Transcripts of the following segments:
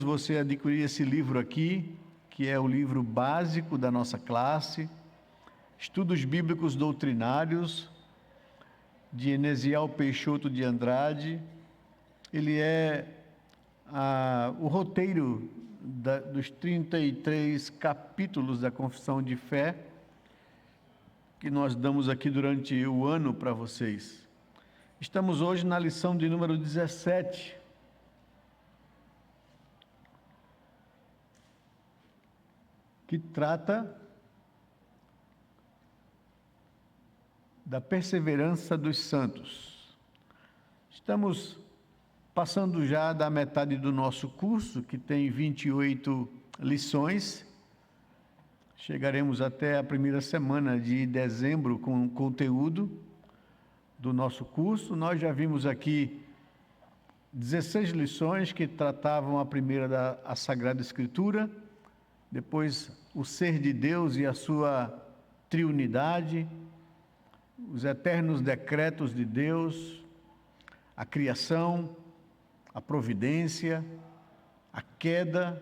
você adquirir esse livro aqui, que é o livro básico da nossa classe, Estudos Bíblicos Doutrinários, de Enesial Peixoto de Andrade. Ele é o roteiro dos 33 capítulos da Confissão de Fé, que nós damos aqui durante o ano para vocês. Estamos hoje na lição de número 17. Que trata da perseverança dos santos. Estamos passando já da metade do nosso curso, que tem 28 lições. Chegaremos até a primeira semana de dezembro com o conteúdo do nosso curso. Nós já vimos aqui 16 lições que tratavam a primeira da Sagrada Escritura, depois o ser de Deus e a sua triunidade, os eternos decretos de Deus, a criação, a providência, a queda,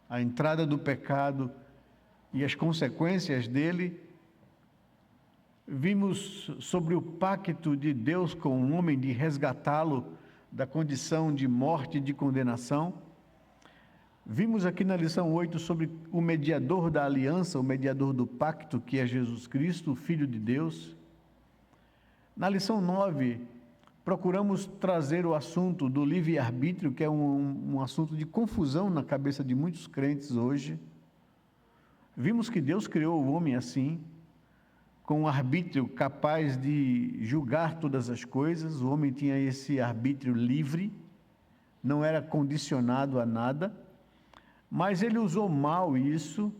a entrada do pecado e as consequências dele. Vimos sobre o pacto de Deus com o homem de resgatá-lo da condição de morte e de condenação. Vimos aqui na lição 8 sobre o mediador da aliança, o mediador do pacto, que é Jesus Cristo, o Filho de Deus. Na lição 9, procuramos trazer o assunto do livre-arbítrio, que é um assunto de confusão na cabeça de muitos crentes hoje. Vimos que Deus criou o homem assim, com um arbítrio capaz de julgar todas as coisas. O homem tinha esse arbítrio livre, não era condicionado a nada. Mas ele usou mal isso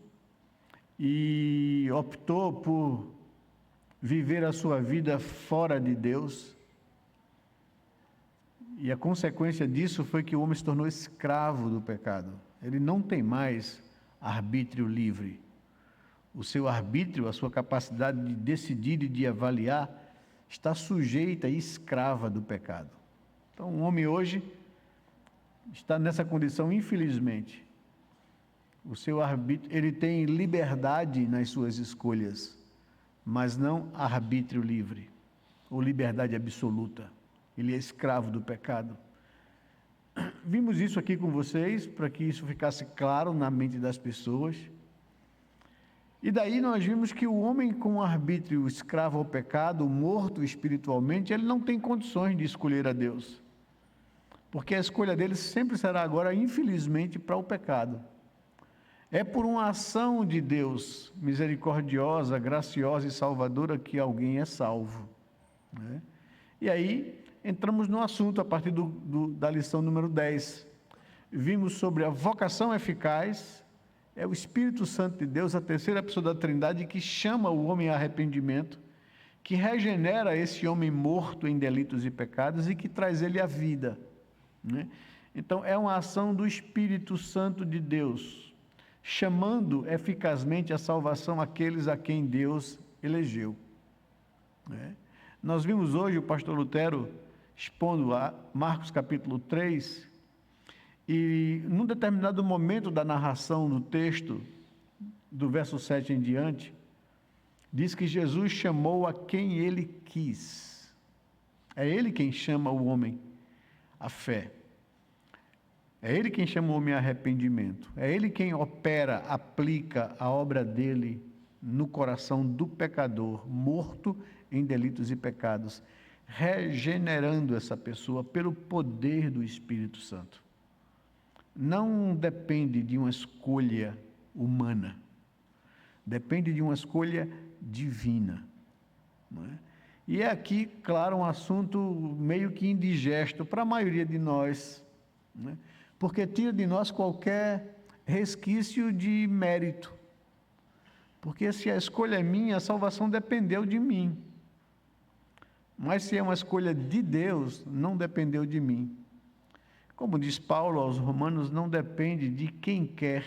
e optou por viver a sua vida fora de Deus. E a consequência disso foi que o homem se tornou escravo do pecado. Ele não tem mais arbítrio livre. O seu arbítrio, a sua capacidade de decidir e de avaliar, está sujeita e escrava do pecado. Então, o homem hoje está nessa condição, infelizmente. O seu arbítrio, ele tem liberdade nas suas escolhas, mas não arbítrio livre, ou liberdade absoluta. Ele é escravo do pecado. Vimos isso aqui com vocês, para que isso ficasse claro na mente das pessoas. E daí nós vimos que o homem com arbítrio escravo ao pecado, morto espiritualmente, ele não tem condições de escolher a Deus. Porque a escolha dele sempre será agora, infelizmente, para o pecado. É por uma ação de Deus misericordiosa, graciosa e salvadora que alguém é salvo, né? E aí entramos no assunto a partir da lição número 10. Vimos sobre a vocação eficaz, é o Espírito Santo de Deus, a terceira pessoa da Trindade, que chama o homem a arrependimento, que regenera esse homem morto em delitos e pecados e que traz ele à vida, né? Então é uma ação do Espírito Santo de Deus, chamando eficazmente a salvação àqueles a quem Deus elegeu, né? Nós vimos hoje o pastor Lutero expondo a Marcos capítulo 3, e num determinado momento da narração no texto, do verso 7 em diante, diz que Jesus chamou a quem ele quis. É ele quem chama o homem à fé. É ele quem chama o homem a arrependimento. É ele quem opera, aplica a obra dele no coração do pecador, morto em delitos e pecados, regenerando essa pessoa pelo poder do Espírito Santo. Não depende de uma escolha humana, depende de uma escolha divina, não é? E é aqui, claro, um assunto meio que indigesto para a maioria de nós, né? Porque tira de nós qualquer resquício de mérito. Porque se a escolha é minha, a salvação dependeu de mim. Mas se é uma escolha de Deus, não dependeu de mim. Como diz Paulo aos Romanos, não depende de quem quer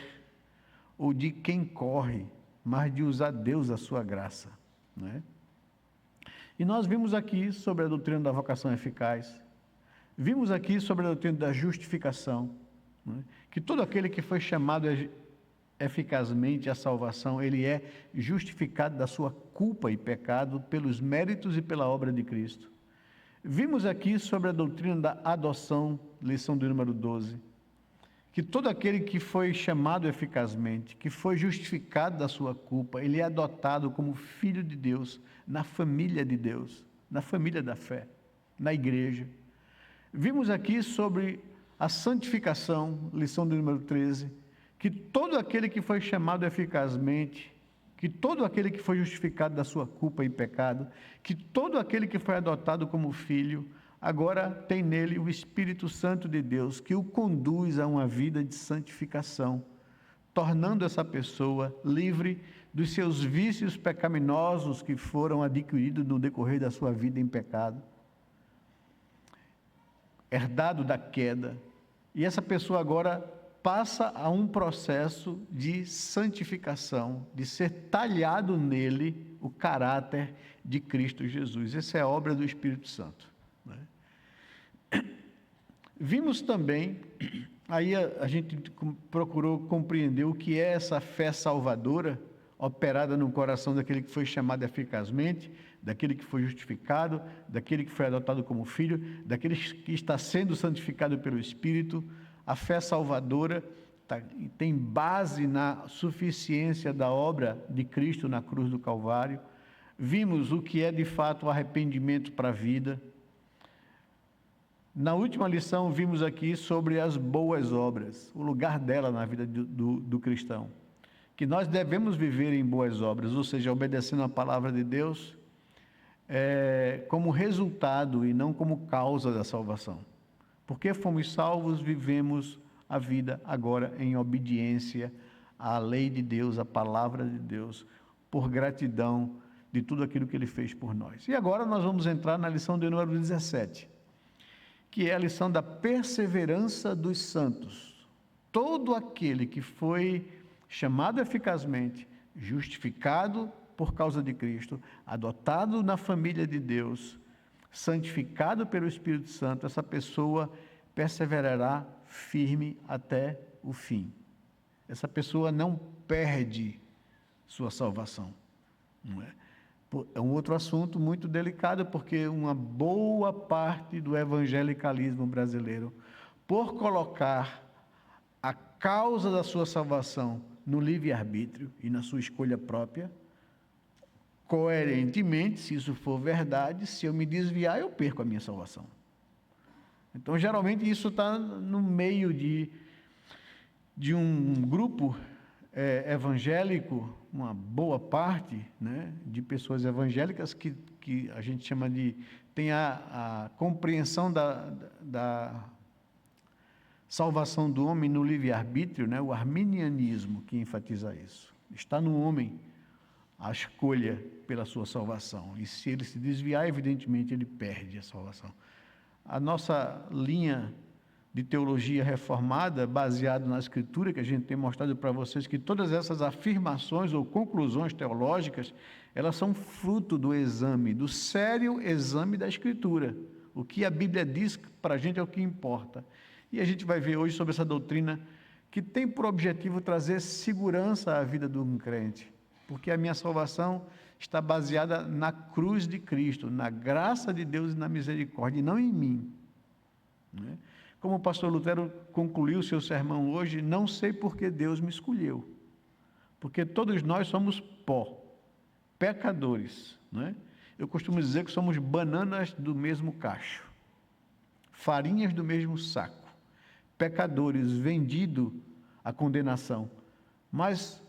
ou de quem corre, mas de usar Deus a sua graça, né? E nós vimos aqui sobre a doutrina da vocação eficaz, vimos aqui sobre a doutrina da justificação, né? que todo aquele que foi chamado eficazmente à salvação, ele é justificado da sua culpa e pecado pelos méritos e pela obra de Cristo. Vimos aqui sobre a doutrina da adoção, lição do número 12, que todo aquele que foi chamado eficazmente, que foi justificado da sua culpa, ele é adotado como filho de Deus, na família de Deus, na família da fé, na igreja. Vimos aqui sobre a santificação, lição do número 13, que todo aquele que foi chamado eficazmente, que todo aquele que foi justificado da sua culpa e pecado, que todo aquele que foi adotado como filho, agora tem nele o Espírito Santo de Deus, que o conduz a uma vida de santificação, tornando essa pessoa livre dos seus vícios pecaminosos que foram adquiridos no decorrer da sua vida em pecado, herdado da queda. E essa pessoa agora passa a um processo de santificação, de ser talhado nele o caráter de Cristo Jesus. Essa é a obra do Espírito Santo, né? Vimos também, aí a gente procurou compreender o que é essa fé salvadora, operada no coração daquele que foi chamado eficazmente, daquele que foi justificado, daquele que foi adotado como filho, daquele que está sendo santificado pelo Espírito. A fé salvadora tem base na suficiência da obra de Cristo na cruz do Calvário. Vimos o que é de fato o arrependimento para a vida. Na última lição, vimos aqui sobre as boas obras, o lugar dela na vida do cristão. Que nós devemos viver em boas obras, ou seja, obedecendo a palavra de Deus, como resultado e não como causa da salvação. Porque fomos salvos, vivemos a vida agora em obediência à lei de Deus, à palavra de Deus, por gratidão de tudo aquilo que Ele fez por nós. E agora nós vamos entrar na lição de número 17, que é a lição da perseverança dos santos. Todo aquele que foi chamado eficazmente, justificado por causa de Cristo, adotado na família de Deus, santificado pelo Espírito Santo, essa pessoa perseverará firme até o fim. Essa pessoa não perde sua salvação, não é? É um outro assunto muito delicado, porque uma boa parte do evangelicalismo brasileiro, por colocar a causa da sua salvação no livre-arbítrio e na sua escolha própria, coerentemente, se isso for verdade, se eu me desviar, eu perco a minha salvação. Então, geralmente, isso está no meio de um grupo evangélico, uma boa parte, né, de pessoas evangélicas que a gente chama de... tem a compreensão da salvação do homem no livre-arbítrio, né, o arminianismo que enfatiza isso. Está no homem a escolha pela sua salvação. E se ele se desviar, evidentemente, ele perde a salvação. A nossa linha de teologia reformada, baseada na Escritura, que a gente tem mostrado para vocês, que todas essas afirmações ou conclusões teológicas, elas são fruto do exame, do sério exame da Escritura. O que a Bíblia diz para a gente é o que importa. E a gente vai ver hoje sobre essa doutrina que tem por objetivo trazer segurança à vida de um crente, porque a minha salvação está baseada na cruz de Cristo, na graça de Deus e na misericórdia, e não em mim, né? Como o pastor Lutero concluiu seu sermão hoje, não sei por que Deus me escolheu, porque todos nós somos pó, pecadores, né? Eu costumo dizer que somos bananas do mesmo cacho, farinhas do mesmo saco, pecadores vendidos à condenação, mas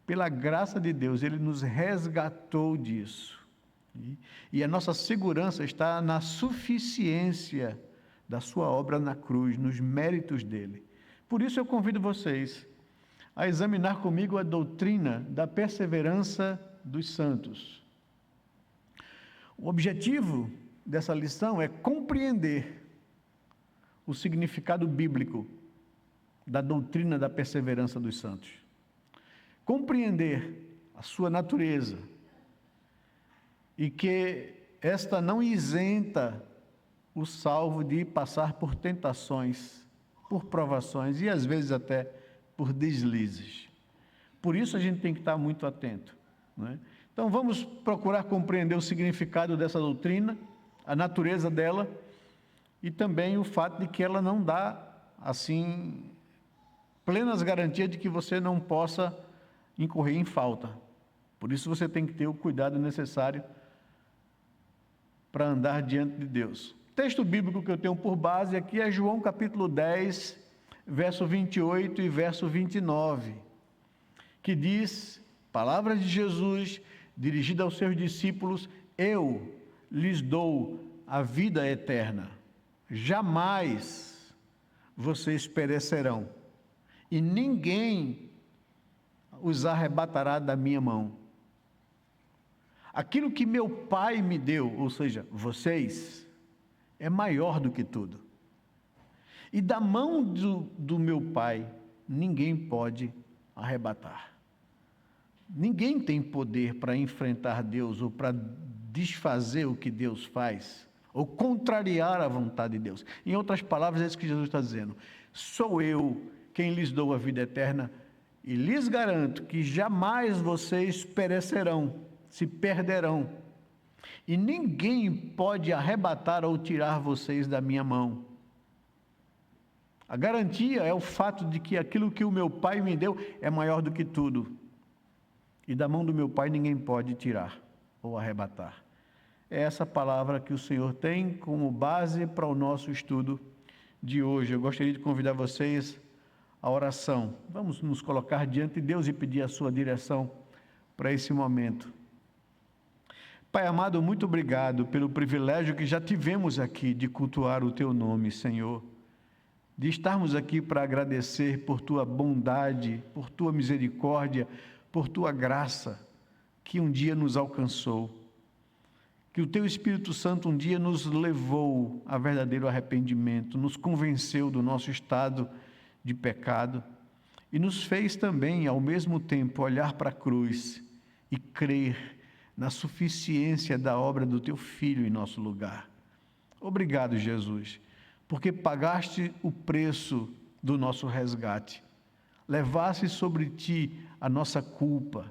pela graça de Deus, Ele nos resgatou disso. E a nossa segurança está na suficiência da sua obra na cruz, nos méritos dele. Por isso eu convido vocês a examinar comigo a doutrina da perseverança dos santos. O objetivo dessa lição é compreender o significado bíblico da doutrina da perseverança dos santos. Compreender a sua natureza e que esta não isenta o salvo de passar por tentações por provações e às vezes até por deslizes. Por isso a gente tem que estar muito atento, não é? Então vamos procurar compreender o significado dessa doutrina, a natureza dela e também o fato de que ela não dá, assim, plenas garantias de que você não possa incorrer em falta. Por isso você tem que ter o cuidado necessário para andar diante de Deus. O texto bíblico que eu tenho por base aqui é João capítulo 10, verso 28 e verso 29, que diz, palavras de Jesus, dirigida aos seus discípulos: eu lhes dou a vida eterna, jamais vocês perecerão, e ninguém os arrebatará da minha mão. Aquilo que meu Pai me deu, ou seja, vocês, é maior do que tudo. E da mão do meu Pai, ninguém pode arrebatar. Ninguém tem poder para enfrentar Deus ou para desfazer o que Deus faz, ou contrariar a vontade de Deus. Em outras palavras, é isso que Jesus está dizendo. Sou eu quem lhes dou a vida eterna e lhes garanto que jamais vocês perecerão, se perderão, e ninguém pode arrebatar ou tirar vocês da minha mão. A garantia é o fato de que aquilo que o meu Pai me deu é maior do que tudo, e da mão do meu Pai ninguém pode tirar ou arrebatar. É essa palavra que o Senhor tem como base para o nosso estudo de hoje. Eu gostaria de convidar vocês à oração. Vamos nos colocar diante de Deus e pedir a sua direção para esse momento. Pai amado, muito obrigado pelo privilégio que já tivemos aqui de cultuar o Teu nome, Senhor. De estarmos aqui para agradecer por Tua bondade, por Tua misericórdia, por Tua graça, que um dia nos alcançou. Que o Teu Espírito Santo um dia nos levou a verdadeiro arrependimento, nos convenceu do nosso estado de pecado e nos fez também, ao mesmo tempo, olhar para a cruz e crer na suficiência da obra do Teu Filho em nosso lugar. Obrigado, Jesus, porque pagaste o preço do nosso resgate, levaste sobre Ti a nossa culpa,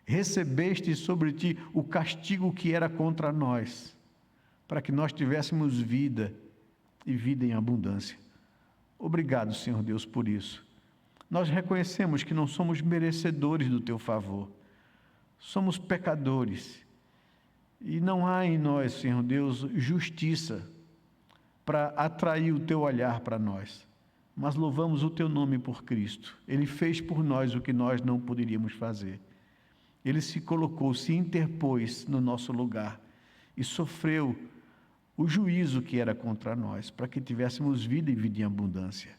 recebeste sobre Ti o castigo que era contra nós, para que nós tivéssemos vida e vida em abundância. Obrigado, Senhor Deus, por isso. Nós reconhecemos que não somos merecedores do Teu favor, somos pecadores, e não há em nós, Senhor Deus, justiça para atrair o Teu olhar para nós, mas louvamos o Teu nome por Cristo. Ele fez por nós o que nós não poderíamos fazer. Ele se colocou, se interpôs no nosso lugar e sofreu o juízo que era contra nós, para que tivéssemos vida e vida em abundância.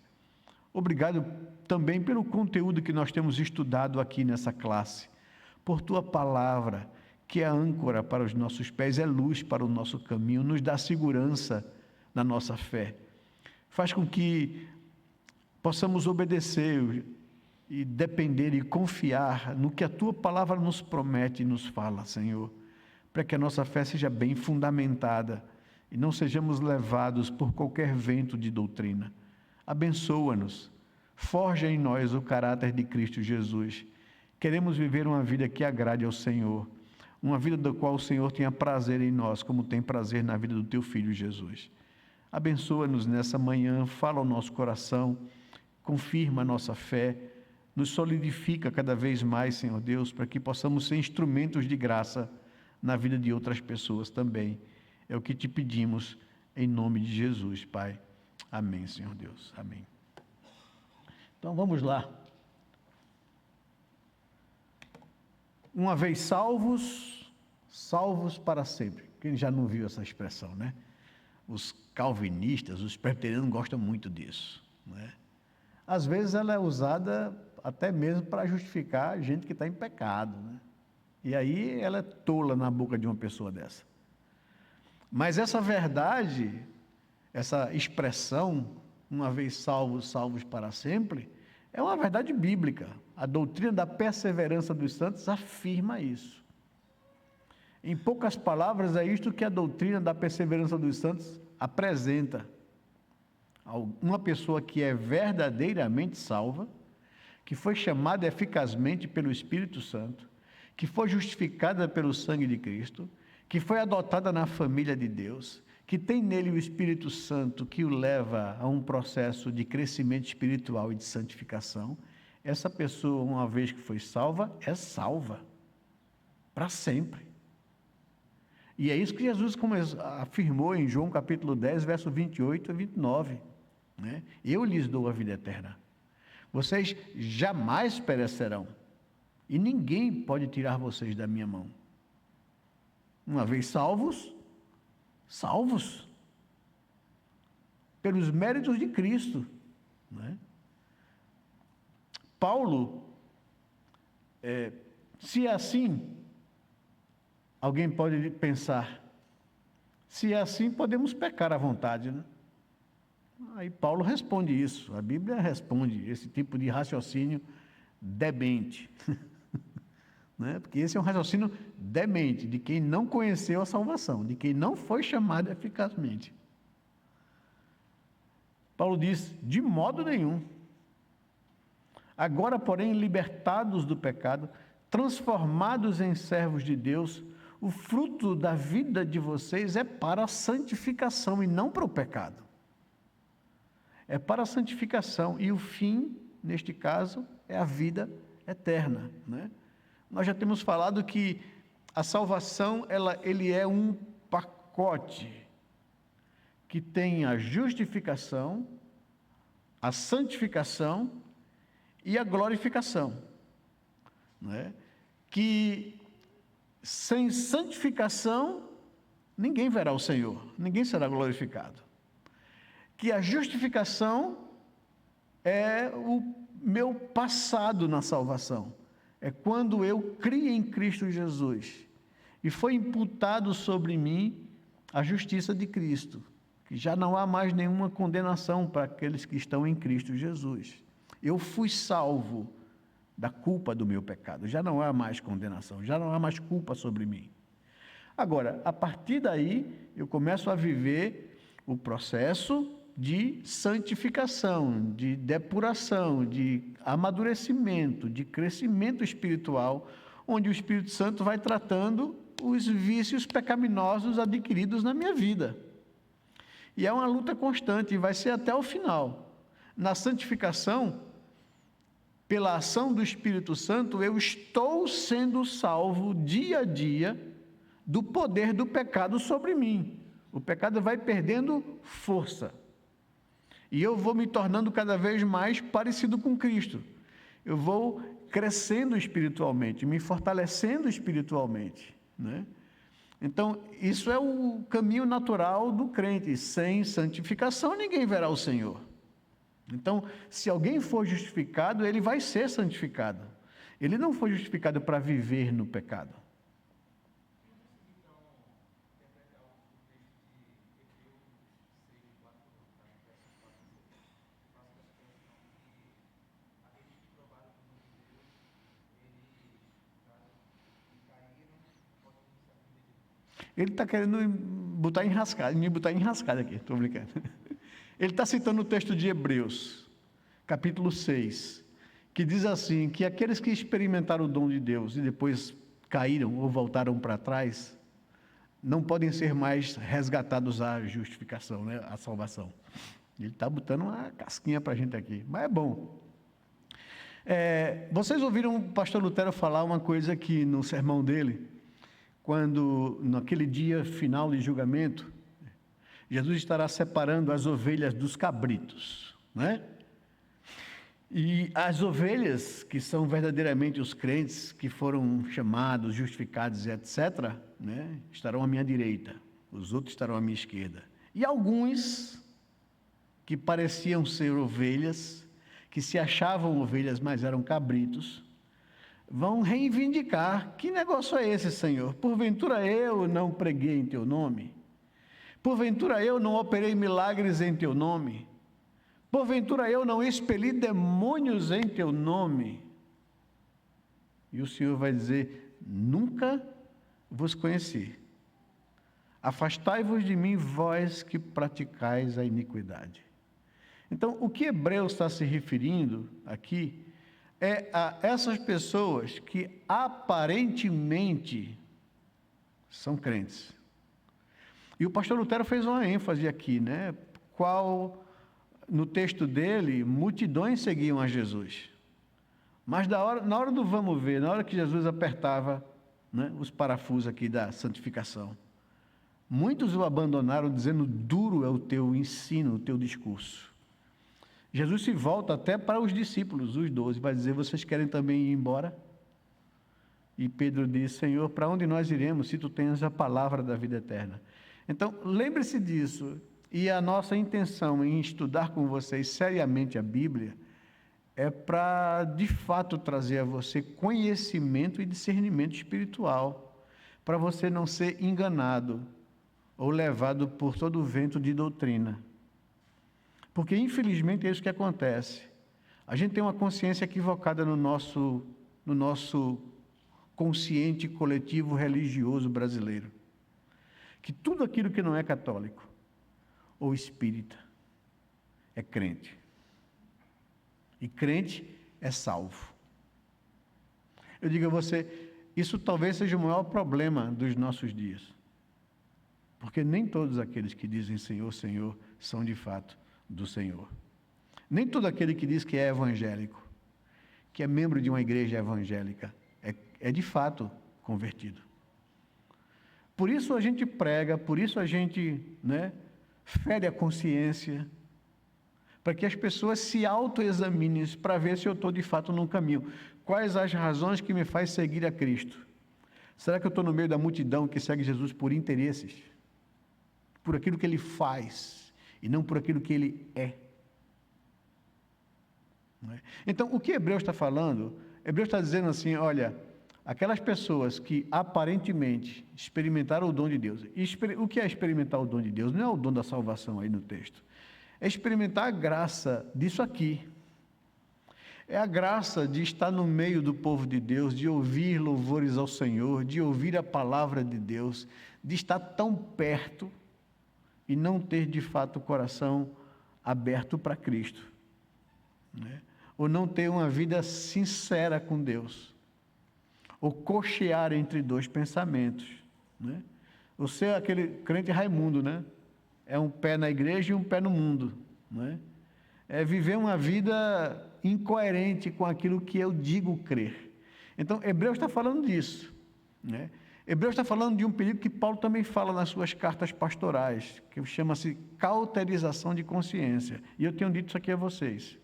Obrigado também pelo conteúdo que nós temos estudado aqui nessa classe, por Tua palavra, que é âncora para os nossos pés, é luz para o nosso caminho, nos dá segurança na nossa fé. Faz com que possamos obedecer e depender e confiar no que a Tua palavra nos promete e nos fala, Senhor, para que a nossa fé seja bem fundamentada e não sejamos levados por qualquer vento de doutrina. Abençoa-nos, forja em nós o caráter de Cristo Jesus. Queremos viver uma vida que agrade ao Senhor, uma vida da qual o Senhor tenha prazer em nós, como tem prazer na vida do Teu Filho Jesus. Abençoa-nos nessa manhã, fala ao nosso coração, confirma a nossa fé, nos solidifica cada vez mais, Senhor Deus, para que possamos ser instrumentos de graça na vida de outras pessoas também. É o que Te pedimos, em nome de Jesus, Pai. Amém, Senhor Deus. Amém. Então vamos lá. Uma vez salvos, salvos para sempre. Quem já não viu essa expressão, né? Os calvinistas, os presbiterianos gostam muito disso, né? Às vezes ela é usada até mesmo para justificar gente que está em pecado, né? E aí ela é tola na boca de uma pessoa dessa. Mas essa verdade, essa expressão, uma vez salvos, salvos para sempre, é uma verdade bíblica. A doutrina da perseverança dos santos afirma isso. Em poucas palavras, é isto que a doutrina da perseverança dos santos apresenta. uma pessoa que é verdadeiramente salva, que foi chamada eficazmente pelo Espírito Santo, que foi justificada pelo sangue de Cristo, que foi adotada na família de Deus, que tem nele o Espírito Santo que o leva a um processo de crescimento espiritual e de santificação. Essa pessoa, uma vez que foi salva, é salva para sempre. E é isso que Jesus afirmou em João capítulo 10, verso 28 a 29. Né? Eu lhes dou a vida eterna. Vocês jamais perecerão, e ninguém pode tirar vocês da minha mão. Uma vez salvos, salvos pelos méritos de Cristo. Né? Paulo, se é assim, alguém pode pensar, se é assim, podemos pecar à vontade, né? Aí Paulo responde isso, a Bíblia responde esse tipo de raciocínio demente, né? Porque esse é um raciocínio demente, de quem não conheceu a salvação, de quem não foi chamado eficazmente. Paulo diz, de modo nenhum. Agora, porém, libertados do pecado, transformados em servos de Deus, o fruto da vida de vocês é para a santificação e não para o pecado. É para a santificação, e o fim, neste caso, é a vida eterna. Né? Nós já temos falado que a salvação, ele é um pacote que tem a justificação, a santificação e a glorificação. Né? Que sem santificação, ninguém verá o Senhor, ninguém será glorificado. Que a justificação é o meu passado na salvação. É quando eu criei em Cristo Jesus e foi imputado sobre mim a justiça de Cristo, que já não há mais nenhuma condenação para aqueles que estão em Cristo Jesus. Eu fui salvo da culpa do meu pecado, já não há mais condenação, já não há mais culpa sobre mim. Agora, a partir daí, eu começo a viver o processo de santificação, de depuração, de amadurecimento, de crescimento espiritual, onde o Espírito Santo vai tratando os vícios pecaminosos adquiridos na minha vida. E é uma luta constante, e vai ser até o final. Na santificação, pela ação do Espírito Santo, eu estou sendo salvo dia a dia do poder do pecado sobre mim. O pecado vai perdendo força. E eu vou me tornando cada vez mais parecido com Cristo. Eu vou crescendo espiritualmente, me fortalecendo espiritualmente. Né? Então, isso é o caminho natural do crente. Sem santificação, ninguém verá o Senhor. Então, se alguém for justificado, ele vai ser santificado. Ele não foi justificado para viver no pecado. Ele está querendo me botar em rascada aqui, estou brincando. Ele está citando o texto de Hebreus, capítulo 6, que diz assim, que aqueles que experimentaram o dom de Deus e depois caíram ou voltaram para trás, não podem ser mais resgatados à justificação, né, à salvação. Ele está botando uma casquinha para a gente aqui, mas é bom. Vocês ouviram o pastor Lutero falar uma coisa aqui no sermão dele, quando naquele dia final de julgamento, Jesus estará separando as ovelhas dos cabritos, né? E as ovelhas, que são verdadeiramente os crentes que foram chamados, justificados, etc., né, estarão à minha direita, os outros estarão à minha esquerda. E alguns que pareciam ser ovelhas, que se achavam ovelhas, mas eram cabritos, vão reivindicar: que negócio é esse, Senhor? Porventura eu não preguei em teu nome? Porventura eu não operei milagres em teu nome? Porventura eu não expeli demônios em teu nome? E o Senhor vai dizer: nunca vos conheci. Afastai-vos de mim, vós que praticais a iniquidade. Então, o que Hebreus está se referindo aqui é a essas pessoas que aparentemente são crentes. E o pastor Lutero fez uma ênfase aqui, né? Qual, no texto dele, multidões seguiam a Jesus. Mas na hora do vamos ver, na hora que Jesus apertava, né, os parafusos aqui da santificação, muitos o abandonaram dizendo: duro é o teu ensino, o teu discurso. Jesus se volta até para os discípulos, os 12, vai dizer: vocês querem também ir embora? E Pedro diz: Senhor, para onde nós iremos se tu tens a palavra da vida eterna? Então, lembre-se disso, e a nossa intenção em estudar com vocês seriamente a Bíblia é para, de fato, trazer a você conhecimento e discernimento espiritual, para você não ser enganado ou levado por todo o vento de doutrina. Porque, infelizmente, é isso que acontece. A gente tem uma consciência equivocada no nosso consciente coletivo religioso brasileiro. Que tudo aquilo que não é católico ou espírita é crente. E crente é salvo. Eu digo a você, isso talvez seja o maior problema dos nossos dias. Porque nem todos aqueles que dizem Senhor, Senhor, são de fato do Senhor. Nem todo aquele que diz que é evangélico, que é membro de uma igreja evangélica, é de fato convertido. Por isso a gente prega, por isso a gente, fere a consciência, para que as pessoas se autoexaminem para ver se eu estou de fato num caminho. Quais as razões que me faz seguir a Cristo? Será que eu estou no meio da multidão que segue Jesus por interesses? Por aquilo que Ele faz e não por aquilo que Ele é? Então, o que Hebreus está falando? Hebreus está dizendo assim, olha, aquelas pessoas que aparentemente experimentaram o dom de Deus. O que é experimentar o dom de Deus? Não é o dom da salvação aí no texto. É experimentar a graça disso aqui. É a graça de estar no meio do povo de Deus, de ouvir louvores ao Senhor, de ouvir a palavra de Deus, de estar tão perto e não ter de fato o coração aberto para Cristo, ou não ter uma vida sincera com Deus, ou cochear entre dois pensamentos, Você é aquele crente Raimundo, É um pé na igreja e um pé no mundo, É viver uma vida incoerente com aquilo que eu digo crer. Então, Hebreus está falando disso, Hebreus está falando de um perigo que Paulo também fala nas suas cartas pastorais, que chama-se cauterização de consciência. E eu tenho dito isso aqui a vocês.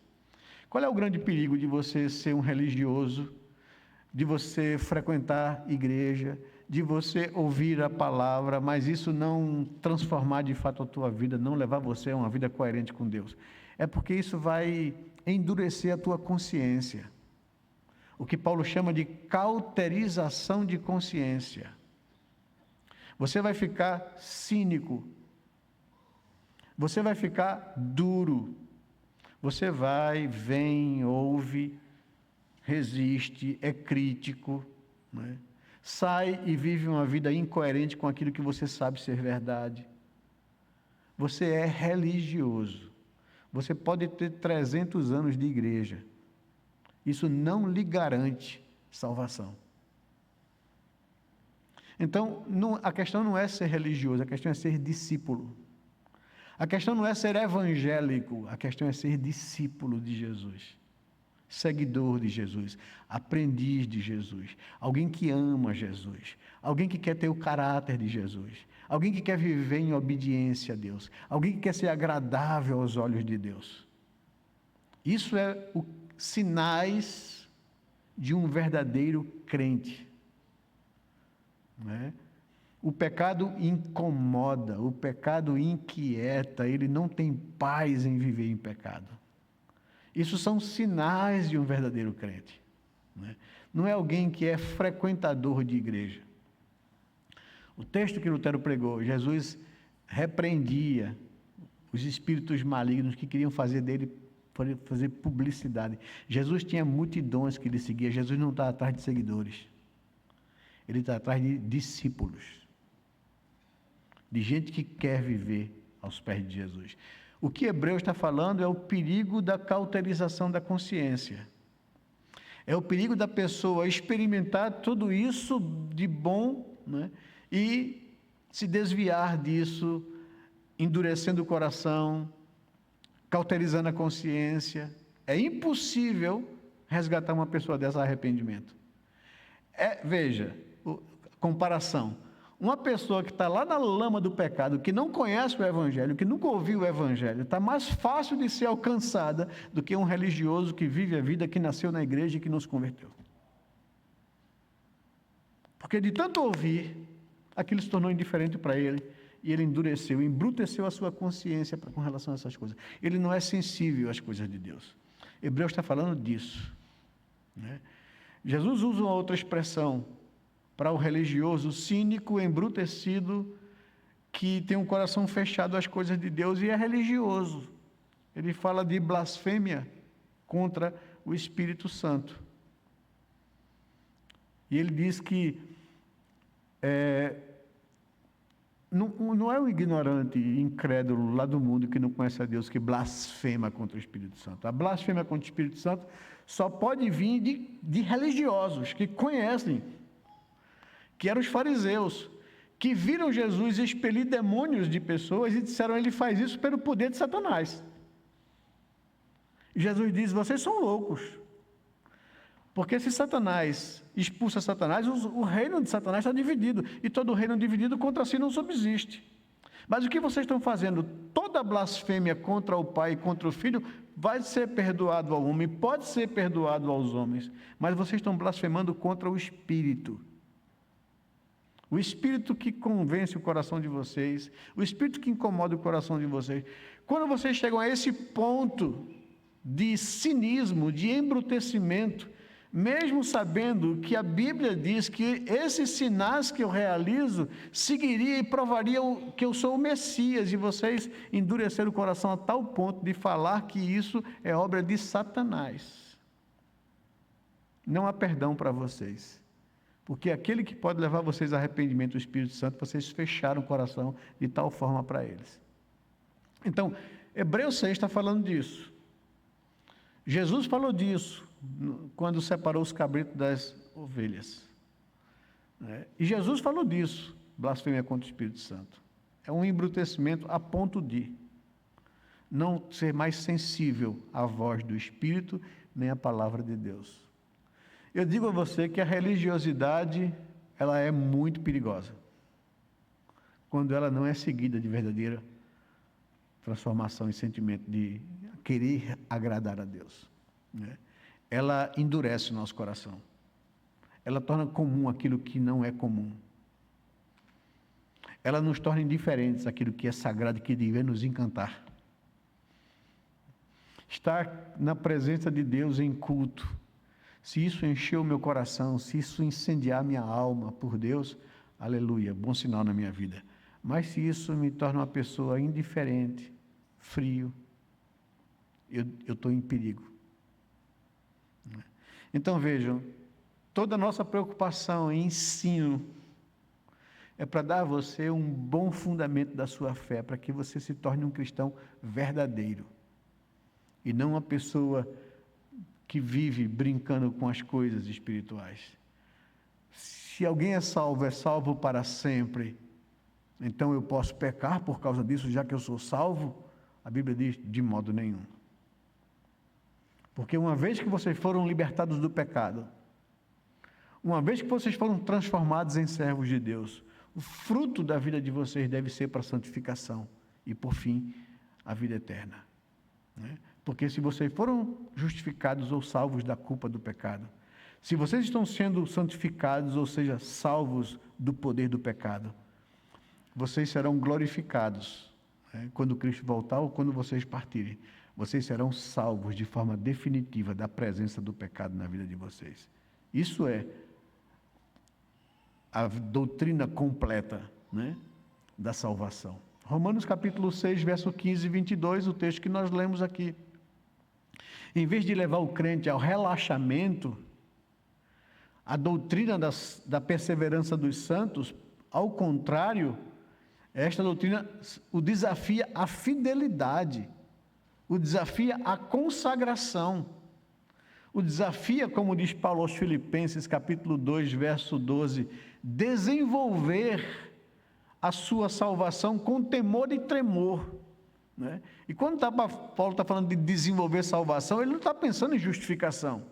Qual é o grande perigo de você ser um religioso, de você frequentar igreja, de você ouvir a palavra, mas isso não transformar de fato a tua vida, não levar você a uma vida coerente com Deus? É porque isso vai endurecer a tua consciência. O que Paulo chama de cauterização de consciência. Você vai ficar cínico. Você vai ficar duro. Você vai, vem, ouve, resiste, é crítico, sai e vive uma vida incoerente com aquilo que você sabe ser verdade. Você é religioso. Você pode ter 300 anos de igreja. Isso não lhe garante salvação. Então, a questão não é ser religioso, a questão é ser discípulo. A questão não é ser evangélico, a questão é ser discípulo de Jesus. Seguidor de Jesus, aprendiz de Jesus, alguém que ama Jesus, alguém que quer ter o caráter de Jesus, alguém que quer viver em obediência a Deus, alguém que quer ser agradável aos olhos de Deus. Isso é o sinais de um verdadeiro crente. O pecado incomoda, o pecado inquieta, ele não tem paz em viver em pecado. Isso são sinais de um verdadeiro crente. Não é alguém que é frequentador de igreja. O texto que Lutero pregou, Jesus repreendia os espíritos malignos que queriam fazer publicidade. Jesus tinha multidões que lhe seguiam. Jesus não está atrás de seguidores. Ele está atrás de discípulos. De gente que quer viver aos pés de Jesus. O que Hebreus está falando é o perigo da cauterização da consciência. É o perigo da pessoa experimentar tudo isso de bom, né, e se desviar disso, endurecendo o coração, cauterizando a consciência. É impossível resgatar uma pessoa dessa a arrependimento. Veja, comparação. Uma pessoa que está lá na lama do pecado, que não conhece o Evangelho, que nunca ouviu o Evangelho, está mais fácil de ser alcançada do que um religioso que vive a vida, que nasceu na igreja e que não se converteu. Porque de tanto ouvir, aquilo se tornou indiferente para ele, e ele endureceu, embruteceu a sua consciência com relação a essas coisas. Ele não é sensível às coisas de Deus. Hebreus está falando disso, né? Jesus usa uma outra expressão para o religioso cínico, embrutecido, que tem um coração fechado às coisas de Deus e é religioso. Ele fala de blasfêmia contra o Espírito Santo. E ele diz que não é o ignorante, incrédulo lá do mundo que não conhece a Deus que blasfema contra o Espírito Santo. A blasfêmia contra o Espírito Santo só pode vir de religiosos que conhecem, que eram os fariseus, que viram Jesus expelir demônios de pessoas e disseram: ele faz isso pelo poder de Satanás. E Jesus diz: vocês são loucos, porque se Satanás expulsa Satanás, o reino de Satanás está dividido, e todo reino dividido contra si não subsiste. Mas o que vocês estão fazendo? Toda blasfêmia contra o Pai e contra o Filho vai ser perdoado ao homem, pode ser perdoado aos homens, mas vocês estão blasfemando contra o Espírito. O Espírito que convence o coração de vocês, o Espírito que incomoda o coração de vocês. Quando vocês chegam a esse ponto de cinismo, de embrutecimento, mesmo sabendo que a Bíblia diz que esses sinais que eu realizo seguiria e provaria que eu sou o Messias, e vocês endureceram o coração a tal ponto de falar que isso é obra de Satanás. Não há perdão para vocês, porque aquele que pode levar vocês a arrependimento, o Espírito Santo, vocês fecharam o coração de tal forma para eles. Então, Hebreus 6 está falando disso. Jesus falou disso quando separou os cabritos das ovelhas. E Jesus falou disso, blasfêmia contra o Espírito Santo. É um embrutecimento a ponto de não ser mais sensível à voz do Espírito, nem à palavra de Deus. Eu digo a você que a religiosidade, ela é muito perigosa, quando ela não é seguida de verdadeira transformação e sentimento de querer agradar a Deus, né? Ela endurece o nosso coração, ela torna comum aquilo que não é comum, ela nos torna indiferentes àquilo que é sagrado e que deve nos encantar. Estar na presença de Deus em culto, se isso encher o meu coração, se isso incendiar minha alma por Deus, aleluia, bom sinal na minha vida. Mas se isso me torna uma pessoa indiferente, frio, eu estou em perigo. Então vejam, toda a nossa preocupação em ensino é para dar a você um bom fundamento da sua fé, para que você se torne um cristão verdadeiro, e não uma pessoa que vive brincando com as coisas espirituais. Se alguém é salvo para sempre, então eu posso pecar por causa disso, já que eu sou salvo? A Bíblia diz: de modo nenhum. Porque uma vez que vocês foram libertados do pecado, uma vez que vocês foram transformados em servos de Deus, o fruto da vida de vocês deve ser para a santificação e, por fim, a vida eterna, né? Porque se vocês foram justificados ou salvos da culpa do pecado, se vocês estão sendo santificados, ou seja, salvos do poder do pecado, vocês serão glorificados, né? Quando Cristo voltar ou quando vocês partirem, vocês serão salvos de forma definitiva da presença do pecado na vida de vocês. Isso é a doutrina completa, né, da salvação. Romanos capítulo 6, verso 15 e 22, o texto que nós lemos aqui. Em vez de levar o crente ao relaxamento, a doutrina da perseverança dos santos, ao contrário, Esta doutrina o desafia à fidelidade, o desafia à consagração, o desafia, como diz Paulo aos Filipenses, capítulo 2, verso 12, desenvolver a sua salvação com temor e tremor. Né? E quando Paulo está falando de desenvolver salvação, ele não está pensando em justificação.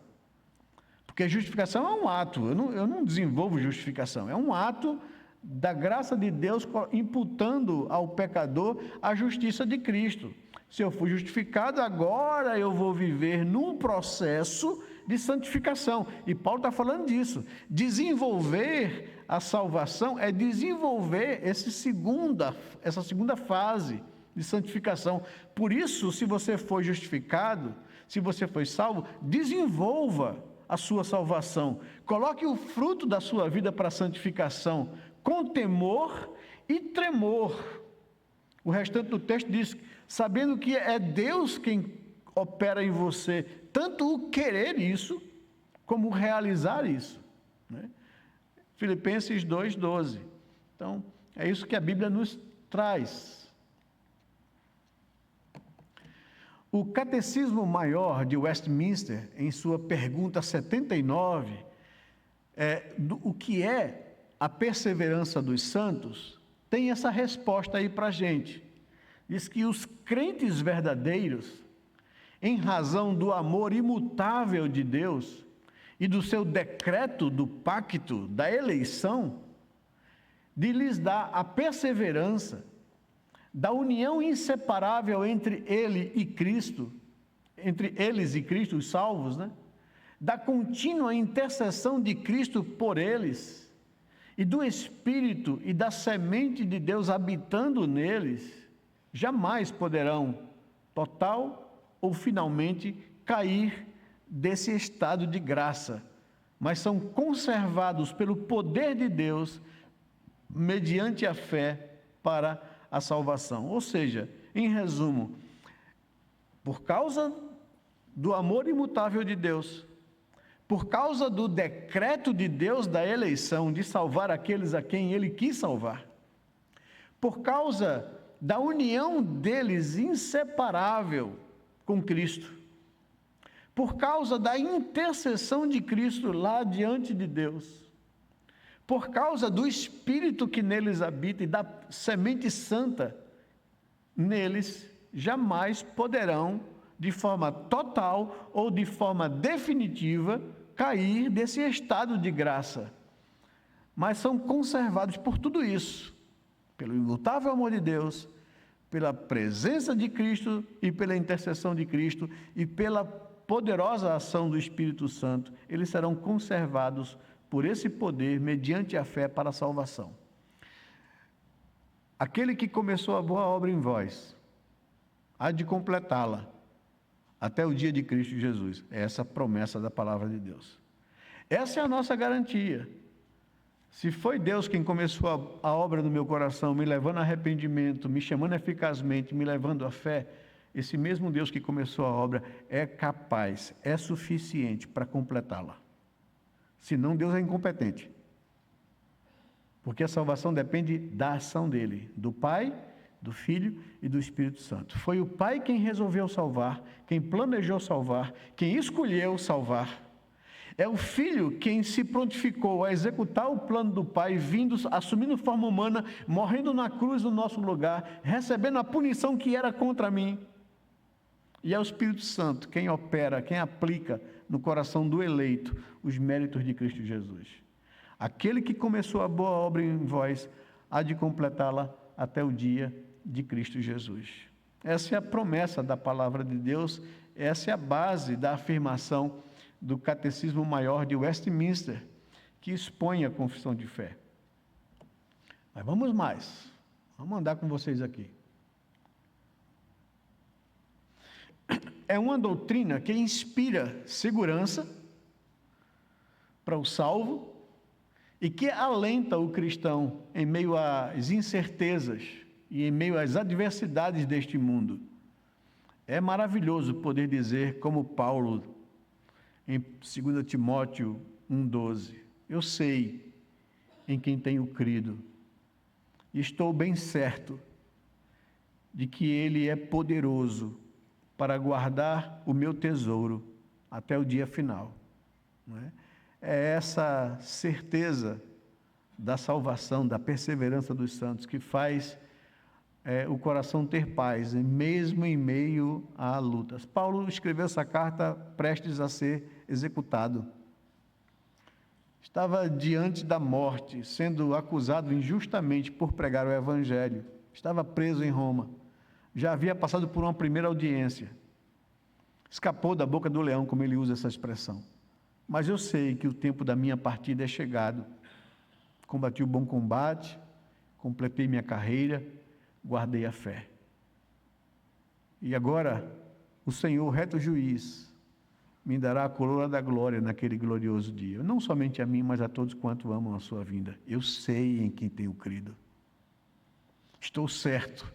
Porque justificação é um ato, eu não desenvolvo justificação, é um ato da graça de Deus imputando ao pecador a justiça de Cristo. Se eu fui justificado, agora eu vou viver num processo de santificação. E Paulo está falando disso. Desenvolver a salvação é desenvolver essa segunda fase de santificação. Por isso, se você foi justificado, se você foi salvo, desenvolva a sua salvação. Coloque o fruto da sua vida para a santificação, com temor e tremor. O restante do texto diz, sabendo que é Deus quem opera em você, tanto o querer isso, como o realizar isso. Né? Filipenses 2,12. Então, é isso que a Bíblia nos traz. O Catecismo Maior de Westminster, em sua pergunta 79, o que é a perseverança dos santos, tem essa resposta aí para a gente. Diz que os crentes verdadeiros, em razão do amor imutável de Deus e do seu decreto do pacto, da eleição, de lhes dar a perseverança, da união inseparável entre ele e Cristo, entre eles e Cristo, os salvos, né? Da contínua intercessão de Cristo por eles, e do Espírito e da semente de Deus habitando neles, jamais poderão, total ou finalmente, cair desse estado de graça, mas são conservados pelo poder de Deus, mediante a fé, para a salvação. Ou seja, em resumo, por causa do amor imutável de Deus, por causa do decreto de Deus da eleição de salvar aqueles a quem Ele quis salvar, por causa da união deles inseparável com Cristo, por causa da intercessão de Cristo lá diante de Deus, por causa do Espírito que neles habita e da semente santa neles, jamais poderão, de forma total ou de forma definitiva, cair desse estado de graça. Mas são conservados por tudo isso, pelo imutável amor de Deus, pela presença de Cristo e pela intercessão de Cristo e pela poderosa ação do Espírito Santo. Eles serão conservados por esse poder, mediante a fé para a salvação. Aquele que começou a boa obra em vós, há de completá-la até o dia de Cristo Jesus. É essa a promessa da palavra de Deus. Essa é a nossa garantia. Se foi Deus quem começou a obra no meu coração, me levando a arrependimento, me chamando eficazmente, me levando à fé, esse mesmo Deus que começou a obra é capaz, é suficiente para completá-la. Senão Deus é incompetente. Porque a salvação depende da ação dele, do Pai, do Filho e do Espírito Santo. Foi o Pai quem resolveu salvar, quem planejou salvar, quem escolheu salvar. É o Filho quem se prontificou a executar o plano do Pai, vindo, assumindo forma humana, morrendo na cruz no nosso lugar, recebendo a punição que era contra mim. E é o Espírito Santo quem opera, quem aplica no coração do eleito os méritos de Cristo Jesus. Aquele que começou a boa obra em vós, há de completá-la até o dia de Cristo Jesus. Essa é a promessa da palavra de Deus, essa é a base da afirmação do Catecismo Maior de Westminster, que expõe a confissão de fé. Mas vamos mais, vamos andar com vocês aqui. É uma doutrina que inspira segurança para o salvo e que alenta o cristão em meio às incertezas e em meio às adversidades deste mundo. É maravilhoso poder dizer, como Paulo, em 2 Timóteo 1,12, eu sei em quem tenho crido e estou bem certo de que Ele é poderoso para guardar o meu tesouro até o dia final. Não é? É essa certeza da salvação, da perseverança dos santos, que faz o coração ter paz, mesmo em meio a lutas. Paulo escreveu essa carta prestes a ser executado. Estava diante da morte, sendo acusado injustamente por pregar o Evangelho. Estava preso em Roma. Já havia passado por uma primeira audiência. Escapou da boca do leão, como ele usa essa expressão. Mas eu sei que o tempo da minha partida é chegado. Combati o bom combate, completei minha carreira, guardei a fé. E agora, o Senhor, reto juiz, me dará a coroa da glória naquele glorioso dia. Não somente a mim, mas a todos quanto amam a sua vinda. Eu sei em quem tenho crido. Estou certo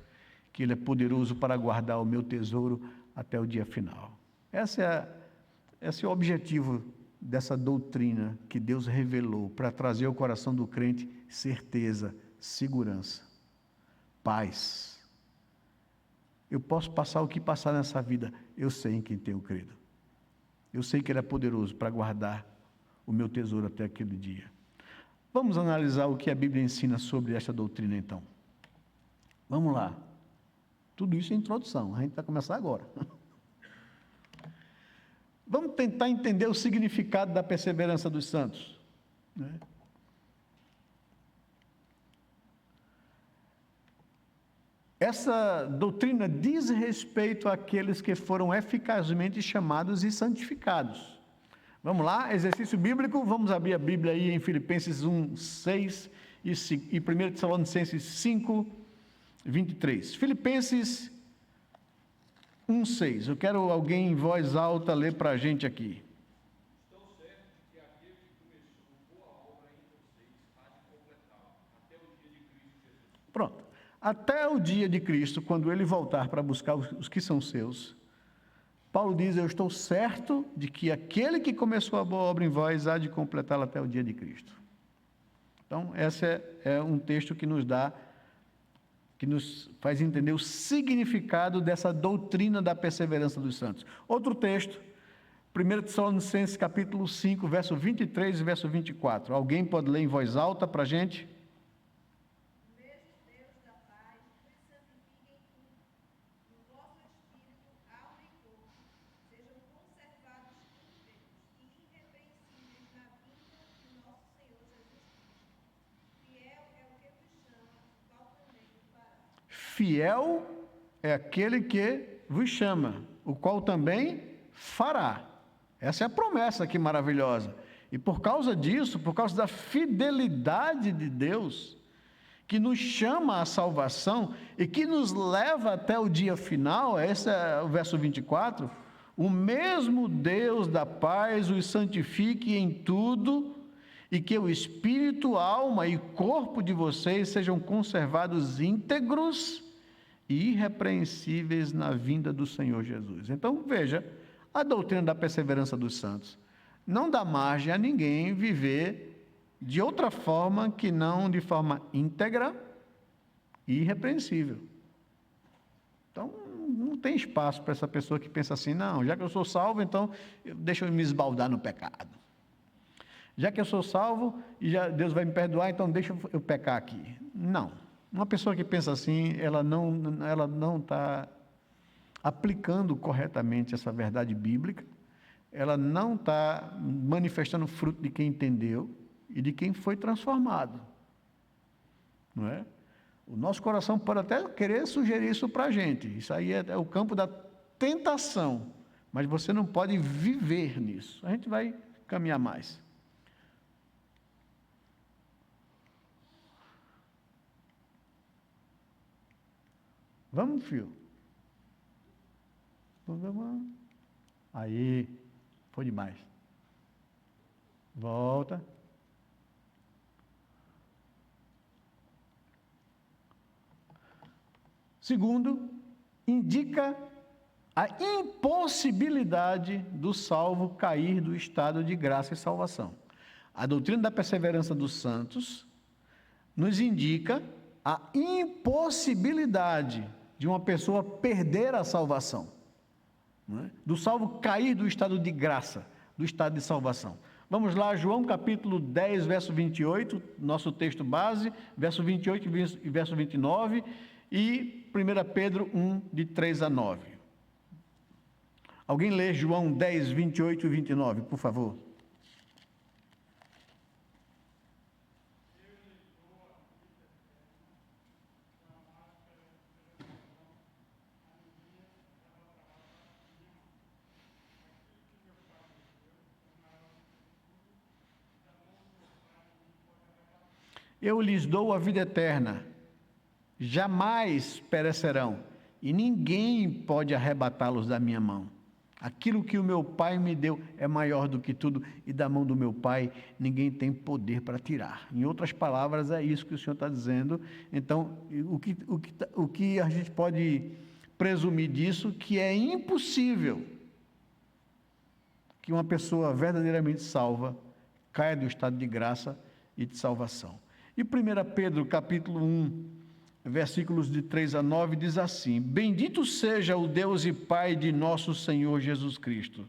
que Ele é poderoso para guardar o meu tesouro até o dia final. Esse é o objetivo dessa doutrina que Deus revelou para trazer ao coração do crente certeza, segurança, paz. Eu posso passar o que passar nessa vida, eu sei em quem tenho crido. Eu sei que Ele é poderoso para guardar o meu tesouro até aquele dia. Vamos analisar o que a Bíblia ensina sobre esta doutrina, então. Vamos lá. Tudo isso é introdução, a gente vai começar agora. Vamos tentar entender o significado da perseverança dos santos. Né? Essa doutrina diz respeito àqueles que foram eficazmente chamados e santificados. Vamos lá, exercício bíblico, vamos abrir a Bíblia aí em Filipenses 1, 6 e 1 Tessalonicenses 5, 23. Filipenses 1, 6. Eu quero alguém em voz alta ler para a gente aqui. Estou certo de que aquele que começou boa obra em vocês há de completá-la até o dia de Cristo Jesus. Pronto. Até o dia de Cristo, quando Ele voltar para buscar os que são seus, Paulo diz, eu estou certo de que aquele que começou a boa obra em vós há de completá-la até o dia de Cristo. Então, esse é um texto que nos faz entender o significado dessa doutrina da perseverança dos santos. Outro texto, 1 Tessalonicenses capítulo 5, verso 23 e verso 24. Alguém pode ler em voz alta para a gente? O mesmo Deus da paz vos santifique em tudo, no vosso espírito, alma e corpo, sejam conservados íntegros e irrepreensíveis na vinda de nosso Senhor Jesus Cristo. Fiel é o que vos chama, qual também o fará. Fiel é aquele que vos chama, o qual também fará. Essa é a promessa aqui maravilhosa. E por causa disso, por causa da fidelidade de Deus, que nos chama à salvação e que nos leva até o dia final, esse é o verso 24, o mesmo Deus da paz os santifique em tudo, e que o espírito, alma e corpo de vocês sejam conservados íntegros e irrepreensíveis na vinda do Senhor Jesus. Então, veja, a doutrina da perseverança dos santos não dá margem a ninguém viver de outra forma que não de forma íntegra e irrepreensível. Então, não tem espaço para essa pessoa que pensa assim, não, já que eu sou salvo, então deixa eu me esbaldar no pecado. Já que eu sou salvo e já Deus vai me perdoar, então deixa eu pecar aqui. Não. Uma pessoa que pensa assim, ela não está aplicando corretamente essa verdade bíblica, ela não está manifestando o fruto de quem entendeu e de quem foi transformado. Não é? O nosso coração pode até querer sugerir isso para a gente. Isso aí é o campo da tentação, mas você não pode viver nisso. A gente vai caminhar mais. Vamos, filho. Aí, foi demais. Volta. Segundo, indica a impossibilidade do salvo cair do estado de graça e salvação. A doutrina da perseverança dos santos nos indica a impossibilidade de uma pessoa perder a salvação, não é? Do salvo cair do estado de graça, do estado de salvação. Vamos lá, João capítulo 10, verso 28, nosso texto base, verso 28 e verso 29, e 1 Pedro 1, de 3 a 9. Alguém lê João 10, 28 e 29, por favor. Eu lhes dou a vida eterna, jamais perecerão, e ninguém pode arrebatá-los da minha mão. Aquilo que o meu Pai me deu é maior do que tudo, e da mão do meu Pai ninguém tem poder para tirar. Em outras palavras, é isso que o Senhor está dizendo. Então, o que a gente pode presumir disso? Que é impossível que uma pessoa verdadeiramente salva caia do estado de graça e de salvação. E 1 Pedro, capítulo 1, versículos de 3 a 9, diz assim: Bendito seja o Deus e Pai de nosso Senhor Jesus Cristo,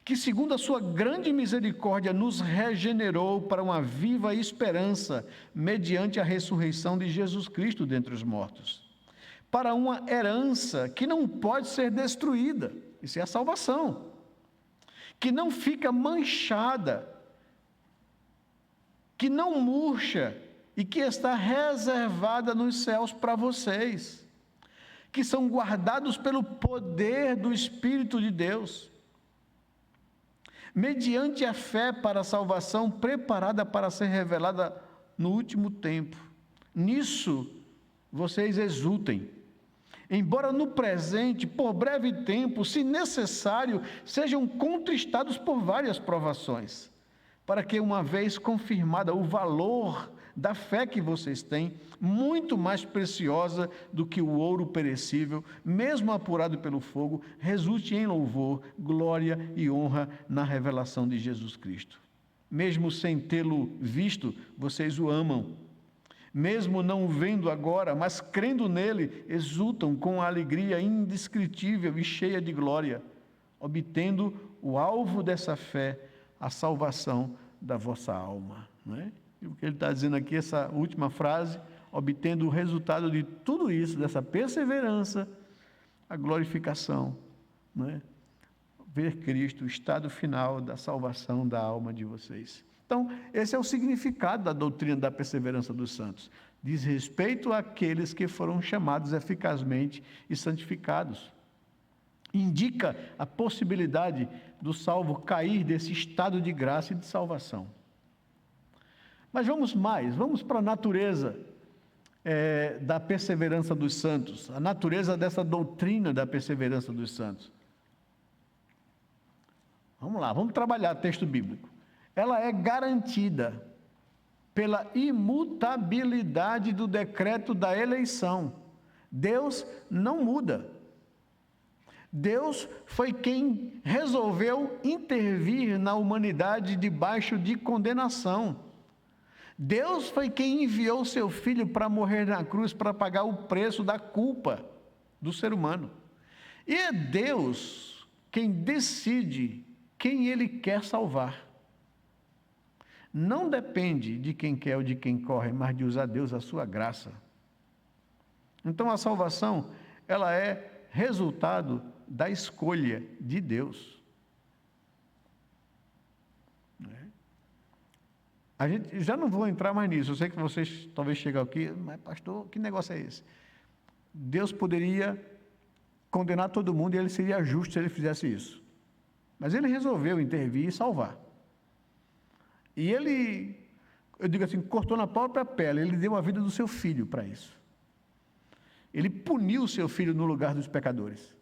que segundo a sua grande misericórdia nos regenerou para uma viva esperança, mediante a ressurreição de Jesus Cristo dentre os mortos, para uma herança que não pode ser destruída, isso é a salvação, que não fica manchada, que não murcha e que está reservada nos céus para vocês, que são guardados pelo poder do Espírito de Deus, mediante a fé para a salvação preparada para ser revelada no último tempo. Nisso vocês exultem, embora no presente, por breve tempo, se necessário, sejam contristados por várias provações, para que, uma vez confirmada o valor da fé que vocês têm, muito mais preciosa do que o ouro perecível, mesmo apurado pelo fogo, resulte em louvor, glória e honra na revelação de Jesus Cristo. Mesmo sem tê-lo visto, vocês o amam. Mesmo não o vendo agora, mas crendo nele, exultam com a alegria indescritível e cheia de glória, obtendo o alvo dessa fé, a salvação da vossa alma. Não é? E o que ele está dizendo aqui, essa última frase, obtendo o resultado de tudo isso, dessa perseverança, a glorificação, não é? Ver Cristo, o estado final da salvação da alma de vocês. Então, esse é o significado da doutrina da perseverança dos santos. Diz respeito àqueles que foram chamados eficazmente e santificados. Indica a possibilidade do salvo cair desse estado de graça e de salvação. Mas vamos para a natureza da perseverança dos santos, a natureza dessa doutrina da perseverança dos santos. Vamos lá, vamos trabalhar texto bíblico. Ela é garantida pela imutabilidade do decreto da eleição. Deus não muda. Deus foi quem resolveu intervir na humanidade debaixo de condenação. Deus foi quem enviou seu Filho para morrer na cruz, para pagar o preço da culpa do ser humano. E é Deus quem decide quem Ele quer salvar. Não depende de quem quer ou de quem corre, mas de usar Deus a sua graça. Então a salvação, ela é resultado da escolha de Deus. A gente já não vou entrar mais nisso, eu sei que vocês talvez cheguem aqui, mas pastor, que negócio é esse? Deus poderia condenar todo mundo e ele seria justo se ele fizesse isso. Mas ele resolveu intervir e salvar. E ele, eu digo assim, cortou na própria pele, ele deu a vida do seu filho para isso. Ele puniu o seu filho no lugar dos pecadores.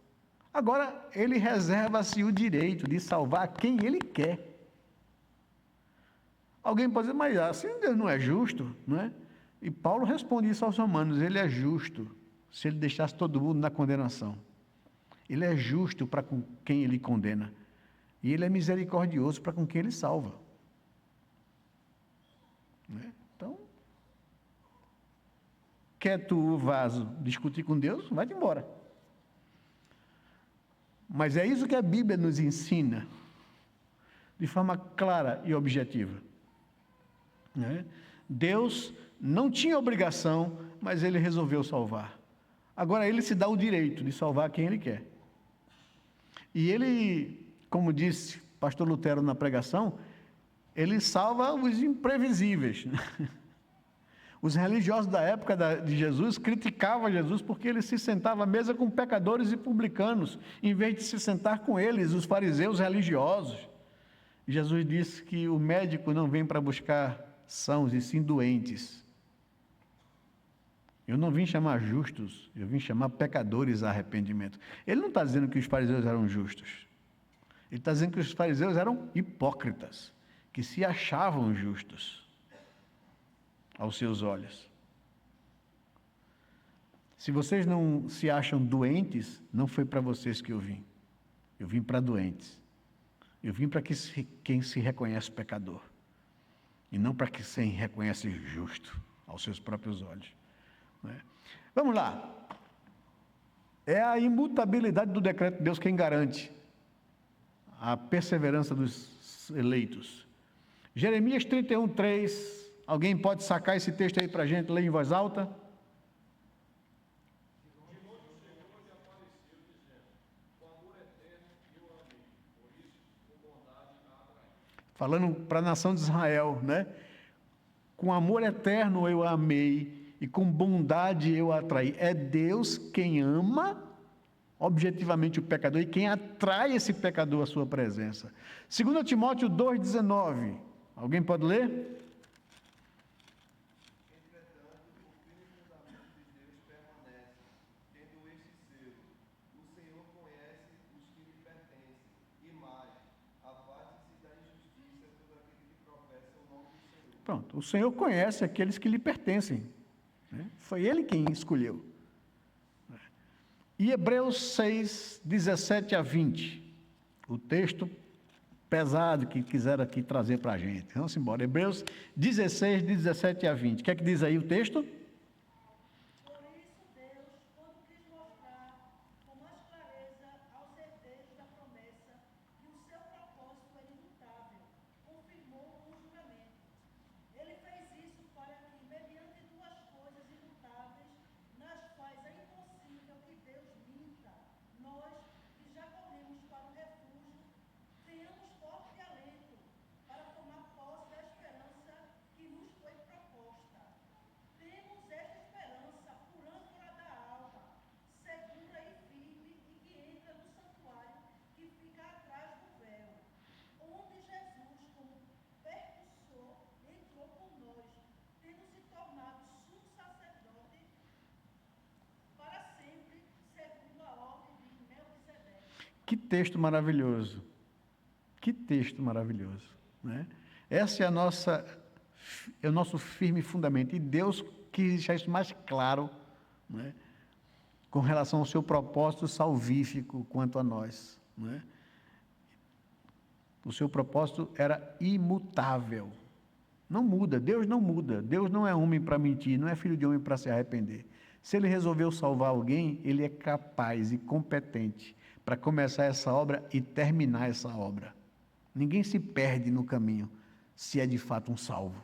Agora, ele reserva-se o direito de salvar quem ele quer. Alguém pode dizer, mas assim Deus não é justo, não é? E Paulo responde isso aos romanos, ele é justo se ele deixasse todo mundo na condenação. Ele é justo para com quem ele condena. E ele é misericordioso para com quem ele salva. Não é? Então, Quer tu, o vaso, discutir com Deus? Vai-te embora. Mas é isso que a Bíblia nos ensina, de forma clara e objetiva. Né? Deus não tinha obrigação, mas Ele resolveu salvar. Agora Ele se dá o direito de salvar quem Ele quer. E Ele, como disse pastor Lutero na pregação, Ele salva os imprevisíveis. Os religiosos da época de Jesus criticavam Jesus porque ele se sentava à mesa com pecadores e publicanos, em vez de se sentar com eles, os fariseus religiosos. Jesus disse que o médico não vem para buscar sãos, e sim doentes. Eu não vim chamar justos, eu vim chamar pecadores a arrependimento. Ele não está dizendo que os fariseus eram justos. Ele está dizendo que os fariseus eram hipócritas, que se achavam justos aos seus olhos. Se vocês não se acham doentes, não foi para vocês que eu vim. Eu vim para doentes. Eu vim para quem se reconhece pecador. E não para quem reconhece justo aos seus próprios olhos. Né? Vamos lá. É a imutabilidade do decreto de Deus quem garante a perseverança dos eleitos. Jeremias 31:3. Alguém pode sacar esse texto aí para a gente, ler em voz alta? Falando para a nação de Israel, né? Com amor eterno eu a amei e com bondade eu a atraí. É Deus quem ama objetivamente o pecador e quem atrai esse pecador à sua presença. 2 Timóteo 2,19. Alguém pode ler? Pronto, o Senhor conhece aqueles que lhe pertencem. Né? Foi Ele quem escolheu. E Hebreus 6, 17 a 20. O texto pesado que quiseram aqui trazer para a gente. Vamos embora. Hebreus 16, 17 a 20. O que é que diz aí o texto? Por isso, Deus, quando quis mostrar com mais clareza aos herdeiros da promessa que o seu propósito é imutável, confirmou com o juramento. Ele fez isso para que, mediante duas coisas imutáveis, nas quais é impossível que Deus minta, nós, que já corremos para o refúgio, tenhamos forte alento para tomar posse da esperança que nos foi proposta. Temos esta esperança por âncora da alma, segura e firme, e que entra no santuário que fica atrás do véu, onde Jesus, como percussor, entrou por nós, tendo se tornado sumo sacerdote para sempre, segundo a ordem de Melquisedeque. Que texto maravilhoso. Que texto maravilhoso. Né? Essa é é o nosso firme fundamento. E Deus quis deixar isso mais claro, né? Com relação ao seu propósito salvífico quanto a nós. Né? O seu propósito era imutável. Não muda, Deus não muda. Deus não é homem para mentir, não é filho de homem para se arrepender. Se Ele resolveu salvar alguém, Ele é capaz e competente para começar essa obra e terminar essa obra. Ninguém se perde no caminho, se é de fato um salvo.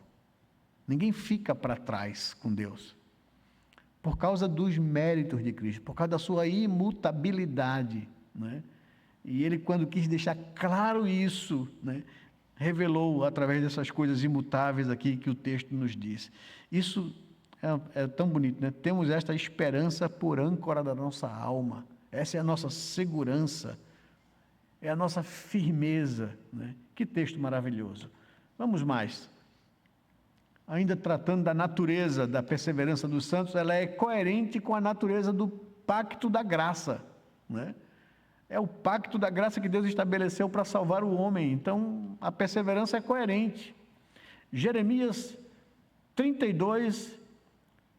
Ninguém fica para trás com Deus. Por causa dos méritos de Cristo, por causa da sua imutabilidade. Né? E Ele, quando quis deixar claro isso, né, revelou através dessas coisas imutáveis aqui que o texto nos diz. Isso é tão bonito, né? Temos esta esperança por âncora da nossa alma. Essa é a nossa segurança, é a nossa firmeza. Né? Que texto maravilhoso. Vamos mais. Ainda tratando da natureza da perseverança dos santos, ela é coerente com a natureza do pacto da graça. Né? É o pacto da graça que Deus estabeleceu para salvar o homem. Então, a perseverança é coerente. Jeremias 32,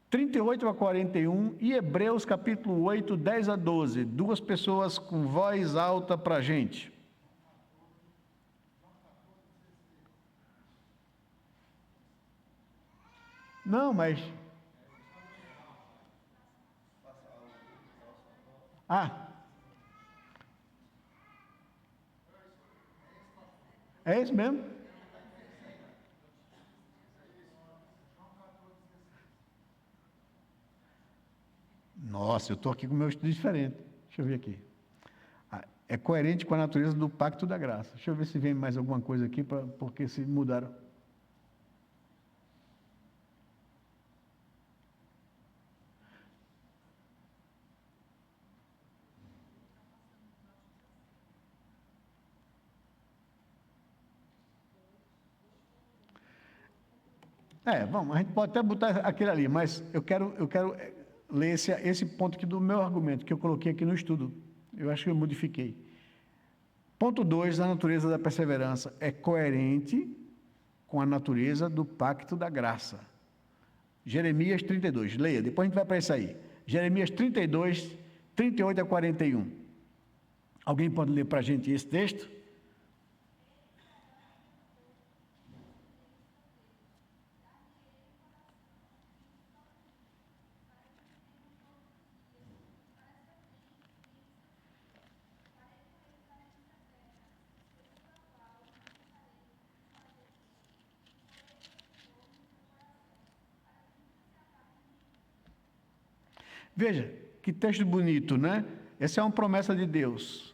38 a 41 e Hebreus capítulo 8, 10 a 12. Duas pessoas com voz alta para a gente. Não, mas Ah, é isso mesmo? Nossa, eu estou aqui com o meu estudo diferente. Deixa eu ver aqui. É coerente com a natureza do pacto da graça. Deixa eu ver se vem mais alguma coisa aqui, porque se mudaram. Vamos, a gente pode até botar aquele ali, mas eu quero ler esse ponto aqui do meu argumento, que eu coloquei aqui no estudo. Eu acho que eu modifiquei. Ponto 2, a natureza da perseverança é coerente com a natureza do pacto da graça. Jeremias 32, leia, depois a gente vai para isso aí. Jeremias 32, 38 a 41. Alguém pode ler para a gente esse texto? Veja, que texto bonito, né? Essa é uma promessa de Deus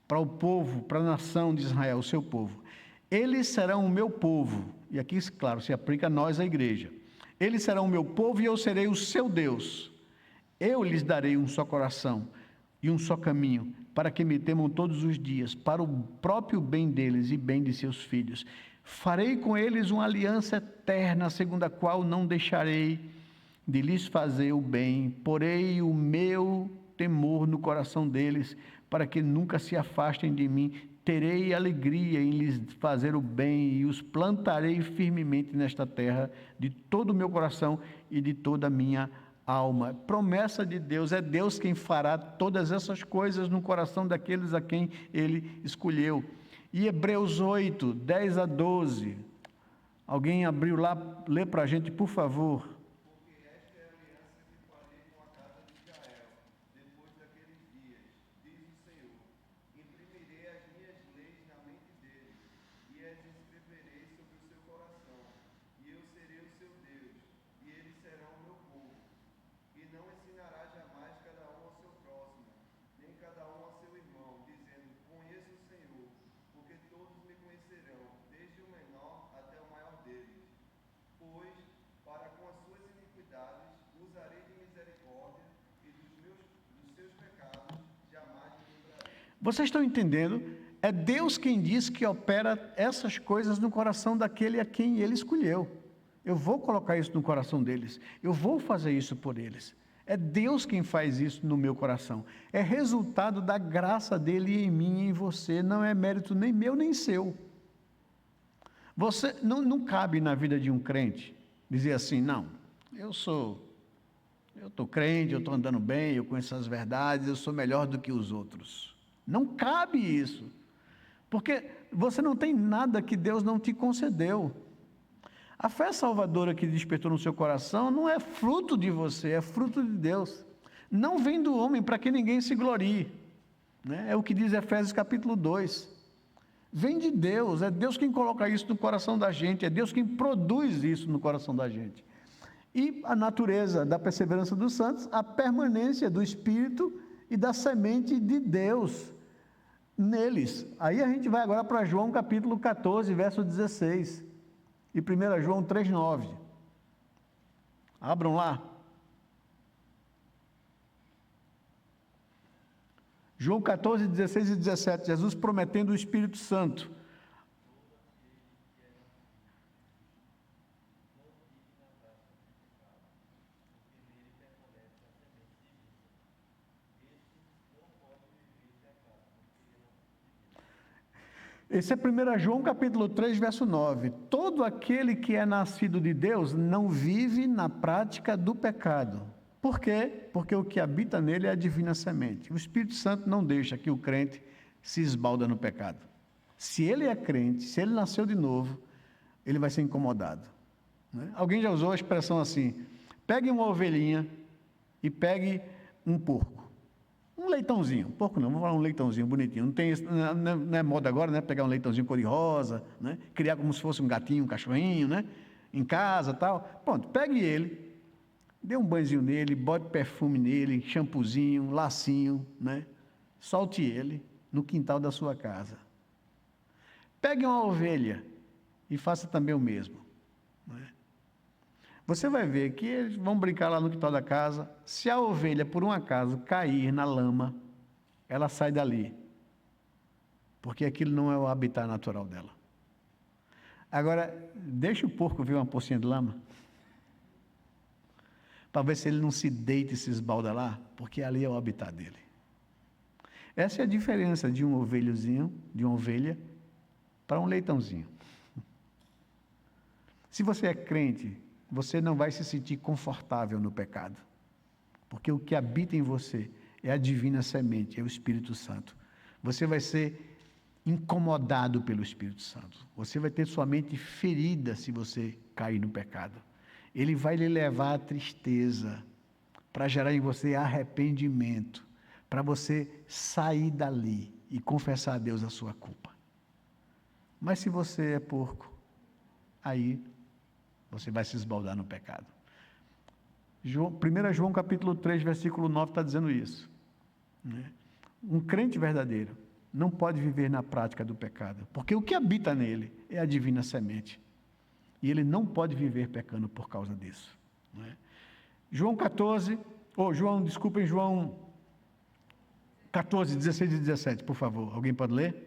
para o povo, para a nação de Israel, o seu povo. Eles serão o meu povo, e aqui, claro, se aplica a nós, a igreja. Eles serão o meu povo e eu serei o seu Deus. Eu lhes darei um só coração e um só caminho, para que me temam todos os dias, para o próprio bem deles e bem de seus filhos. Farei com eles uma aliança eterna, segundo a qual não deixarei de lhes fazer o bem, porei o meu temor no coração deles, para que nunca se afastem de mim. Terei alegria em lhes fazer o bem e os plantarei firmemente nesta terra, de todo o meu coração e de toda a minha alma. Promessa de Deus, é Deus quem fará todas essas coisas no coração daqueles a quem Ele escolheu. E Hebreus 8, 10 a 12. Alguém abriu lá, lê para a gente, por favor. Vocês estão entendendo? É Deus quem diz que opera essas coisas no coração daquele a quem Ele escolheu. Eu vou colocar isso no coração deles. Eu vou fazer isso por eles. É Deus quem faz isso no meu coração. É resultado da graça dEle em mim e em você. Não é mérito nem meu nem seu. Você não cabe na vida de um crente dizer assim, não, eu estou crente, eu estou andando bem, eu conheço as verdades, eu sou melhor do que os outros. Não cabe isso, porque você não tem nada que Deus não te concedeu. A fé salvadora que despertou no seu coração não é fruto de você, é fruto de Deus. Não vem do homem para que ninguém se glorie, né? É o que diz Efésios capítulo 2. Vem de Deus, é Deus quem coloca isso no coração da gente, é Deus quem produz isso no coração da gente. E a natureza da perseverança dos santos, a permanência do Espírito e da semente de Deus neles. Aí a gente vai agora para João capítulo 14, verso 16, e 1 João 3, 9. Abram lá. João 14, 16 e 17, Jesus prometendo o Espírito Santo. Esse é 1 João capítulo 3, verso 9. Todo aquele que é nascido de Deus não vive na prática do pecado. Por quê? Porque o que habita nele é a divina semente. O Espírito Santo não deixa que o crente se esbalda no pecado. Se ele é crente, se ele nasceu de novo, ele vai ser incomodado, né? Alguém já usou a expressão assim, pegue uma ovelhinha e pegue um porco. Um leitãozinho, porco não, vamos falar um leitãozinho bonitinho. Não tem, não é moda agora, né? Pegar um leitãozinho cor-de-rosa, né? Criar como se fosse um gatinho, um cachorrinho, né? Em casa, tal. Pronto, pegue ele, dê um banhozinho nele, bote perfume nele, shampoozinho, lacinho, né? Solte ele no quintal da sua casa. Pegue uma ovelha e faça também o mesmo, né? Você vai ver que eles vão brincar lá no quintal da casa. Se a ovelha, por um acaso, cair na lama, ela sai dali, porque aquilo não é o habitat natural dela. Agora, deixa o porco ver uma pocinha de lama, para ver se ele não se deita e se esbalda lá, porque ali é o habitat dele. Essa é a diferença de um ovelhozinho, de uma ovelha, para um leitãozinho. Se você é crente, você não vai se sentir confortável no pecado, porque o que habita em você é a divina semente, é o Espírito Santo. Você vai ser incomodado pelo Espírito Santo. Você vai ter sua mente ferida se você cair no pecado. Ele vai lhe levar à tristeza, para gerar em você arrependimento, para você sair dali e confessar a Deus a sua culpa. Mas se você é porco, aí você vai se esbaldar no pecado. 1 João capítulo 3, versículo 9 está dizendo isso, né? Um crente verdadeiro não pode viver na prática do pecado, porque o que habita nele é a divina semente, e ele não pode viver pecando por causa disso, né? João 14 14, 16 e 17, por favor, alguém pode ler?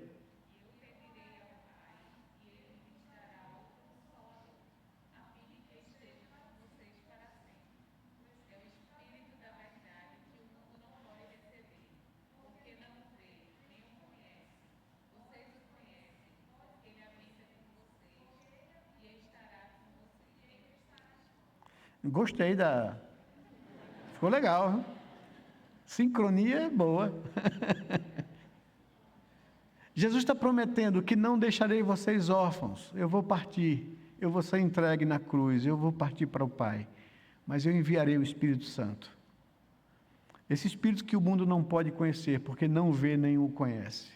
Gostei da... Ficou legal, viu? Sincronia boa. Jesus está prometendo que não deixarei vocês órfãos. Eu vou partir, eu vou ser entregue na cruz, eu vou partir para o Pai, mas eu enviarei o Espírito Santo. Esse Espírito que o mundo não pode conhecer, porque não vê nem o conhece.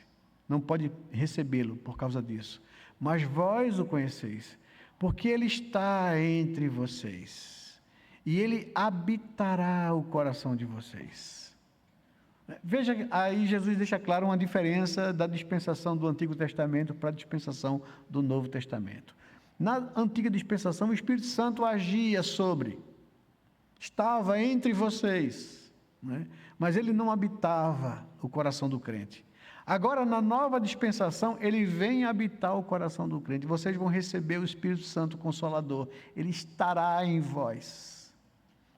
Não pode recebê-lo por causa disso. Mas vós o conheceis, porque Ele está entre vocês. E Ele habitará o coração de vocês. Veja, aí Jesus deixa claro uma diferença da dispensação do Antigo Testamento para a dispensação do Novo Testamento. Na antiga dispensação, o Espírito Santo agia estava entre vocês, né? Mas ele não habitava o coração do crente. Agora, na nova dispensação, ele vem habitar o coração do crente. Vocês vão receber o Espírito Santo Consolador. Ele estará em vós.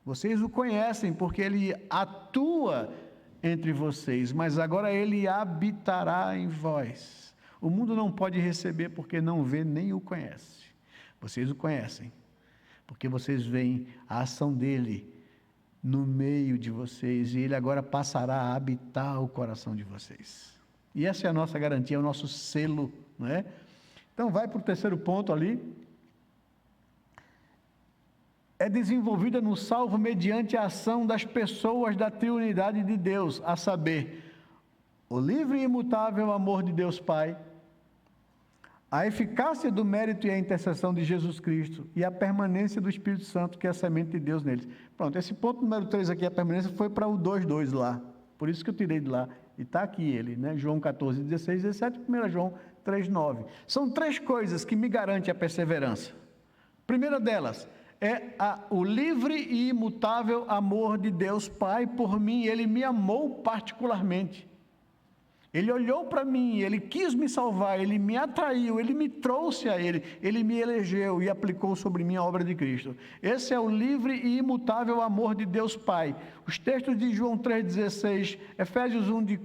Vocês o conhecem porque ele atua entre vocês, mas agora ele habitará em vós. O mundo não pode receber porque não vê nem o conhece. Vocês o conhecem, porque vocês veem a ação dele no meio de vocês, e ele agora passará a habitar o coração de vocês. E essa é a nossa garantia, é o nosso selo, não é? Então vai para o terceiro ponto ali. É desenvolvida no salvo mediante a ação das pessoas da triunidade de Deus, a saber, o livre e imutável amor de Deus Pai, a eficácia do mérito e a intercessão de Jesus Cristo e a permanência do Espírito Santo, que é a semente de Deus neles. Pronto, esse ponto número 3 aqui, a permanência, foi para o 2:2 lá, por isso que eu tirei de lá, e está aqui ele, né? João 14, 16, 17, 1 João 3, 9. São 3 coisas que me garantem a perseverança. Primeira delas, é o livre e imutável amor de Deus Pai por mim. Ele me amou particularmente, ele olhou para mim, ele quis me salvar, ele me atraiu, ele me trouxe a ele, ele me elegeu e aplicou sobre mim a obra de Cristo. Esse é o livre e imutável amor de Deus Pai. Os textos de João 3,16, Efésios 1, de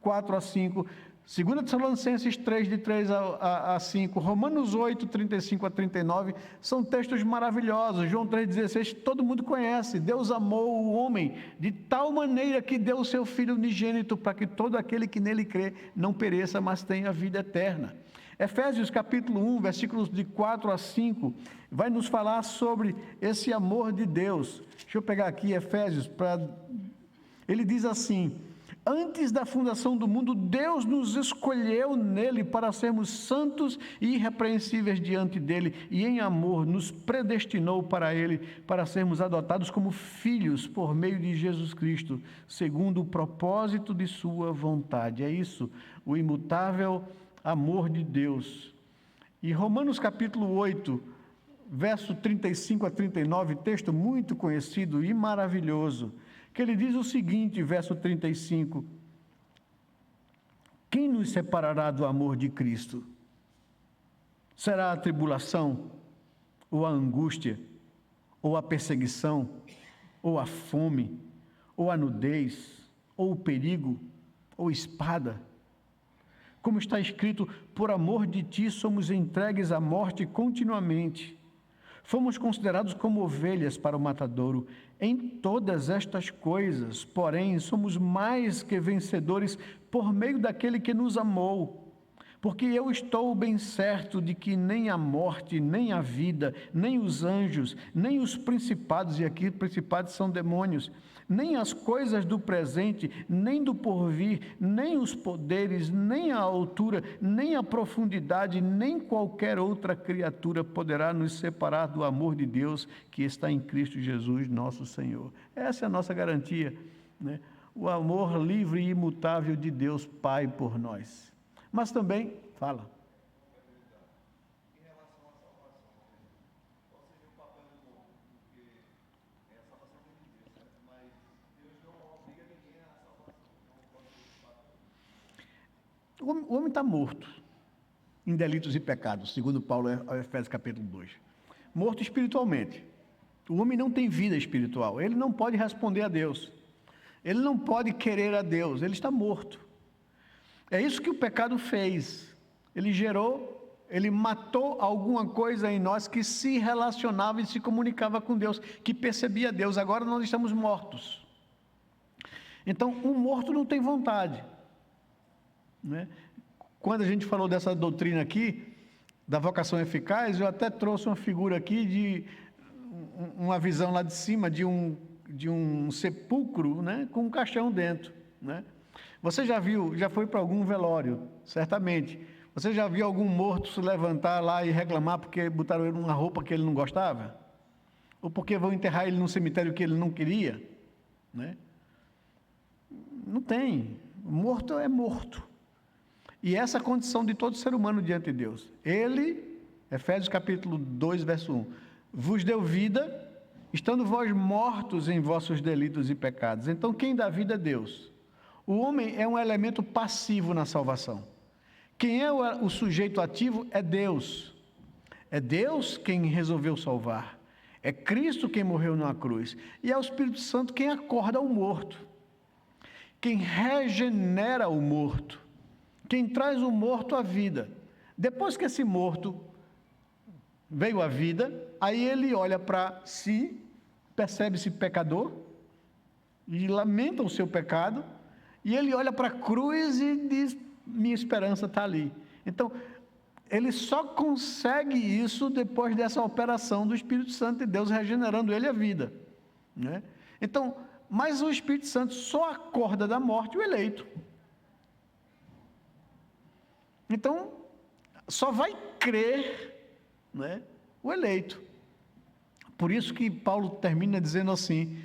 4 a 5, 2 Tessalonicenses 3, de 3 a 5, Romanos 8, 35 a 39, são textos maravilhosos. João 3,16, todo mundo conhece. Deus amou o homem de tal maneira que deu o seu Filho unigênito, para que todo aquele que nele crê não pereça, mas tenha vida eterna. Efésios capítulo 1, versículos de 4 a 5, vai nos falar sobre esse amor de Deus. Deixa eu pegar aqui Efésios, ele diz assim: Antes da fundação do mundo, Deus nos escolheu nele para sermos santos e irrepreensíveis diante dele, e em amor nos predestinou para ele, para sermos adotados como filhos por meio de Jesus Cristo, segundo o propósito de sua vontade. É isso, o imutável amor de Deus. E Romanos capítulo 8, verso 35 a 39, texto muito conhecido e maravilhoso, que ele diz o seguinte, verso 35: quem nos separará do amor de Cristo? Será a tribulação, ou a angústia, ou a perseguição, ou a fome, ou a nudez, ou o perigo, ou espada? Como está escrito, por amor de ti somos entregues à morte continuamente. Fomos considerados como ovelhas para o matadouro. Em todas estas coisas, porém, somos mais que vencedores por meio daquele que nos amou. Porque eu estou bem certo de que nem a morte, nem a vida, nem os anjos, nem os principados, e aqui principados são demônios, nem as coisas do presente, nem do porvir, nem os poderes, nem a altura, nem a profundidade, nem qualquer outra criatura poderá nos separar do amor de Deus que está em Cristo Jesus, nosso Senhor. Essa é a nossa garantia, né? O amor livre e imutável de Deus Pai por nós. Mas também, fala. Em relação à salvação, qual seria o papel do homem? Porque a salvação vem de Deus, certo? Mas Deus não obriga ninguém à salvação. Então, qual seria esse papel? O homem está morto em delitos e pecados, segundo Paulo, Efésios capítulo 2. Morto espiritualmente. O homem não tem vida espiritual. Ele não pode responder a Deus. Ele não pode querer a Deus. Ele está morto. É isso que o pecado fez. Ele gerou, ele matou alguma coisa em nós que se relacionava e se comunicava com Deus, que percebia Deus. Agora nós estamos mortos. Então, um morto não tem vontade, né? Quando a gente falou dessa doutrina aqui, da vocação eficaz, eu até trouxe uma figura aqui de uma visão lá de cima de um sepulcro, né, com um caixão dentro, né? Você já viu, já foi para algum velório, certamente. Você já viu algum morto se levantar lá e reclamar porque botaram ele numa roupa que ele não gostava? Ou porque vão enterrar ele num cemitério que ele não queria, né? Não tem. Morto é morto. E essa é a condição de todo ser humano diante de Deus. Ele, Efésios capítulo 2, verso 1, vos deu vida, estando vós mortos em vossos delitos e pecados. Então, quem dá vida é Deus. O homem é um elemento passivo na salvação. Quem é o sujeito ativo é Deus. É Deus quem resolveu salvar. É Cristo quem morreu na cruz. E é o Espírito Santo quem acorda o morto. Quem regenera o morto. Quem traz o morto à vida. Depois que esse morto veio à vida, aí ele olha para si, percebe-se pecador e lamenta o seu pecado. E ele olha para a cruz e diz, minha esperança está ali. Então, ele só consegue isso depois dessa operação do Espírito Santo de Deus regenerando ele a vida, né? Então, mas o Espírito Santo só acorda da morte o eleito. Então, só vai crer, né, o eleito. Por isso que Paulo termina dizendo assim,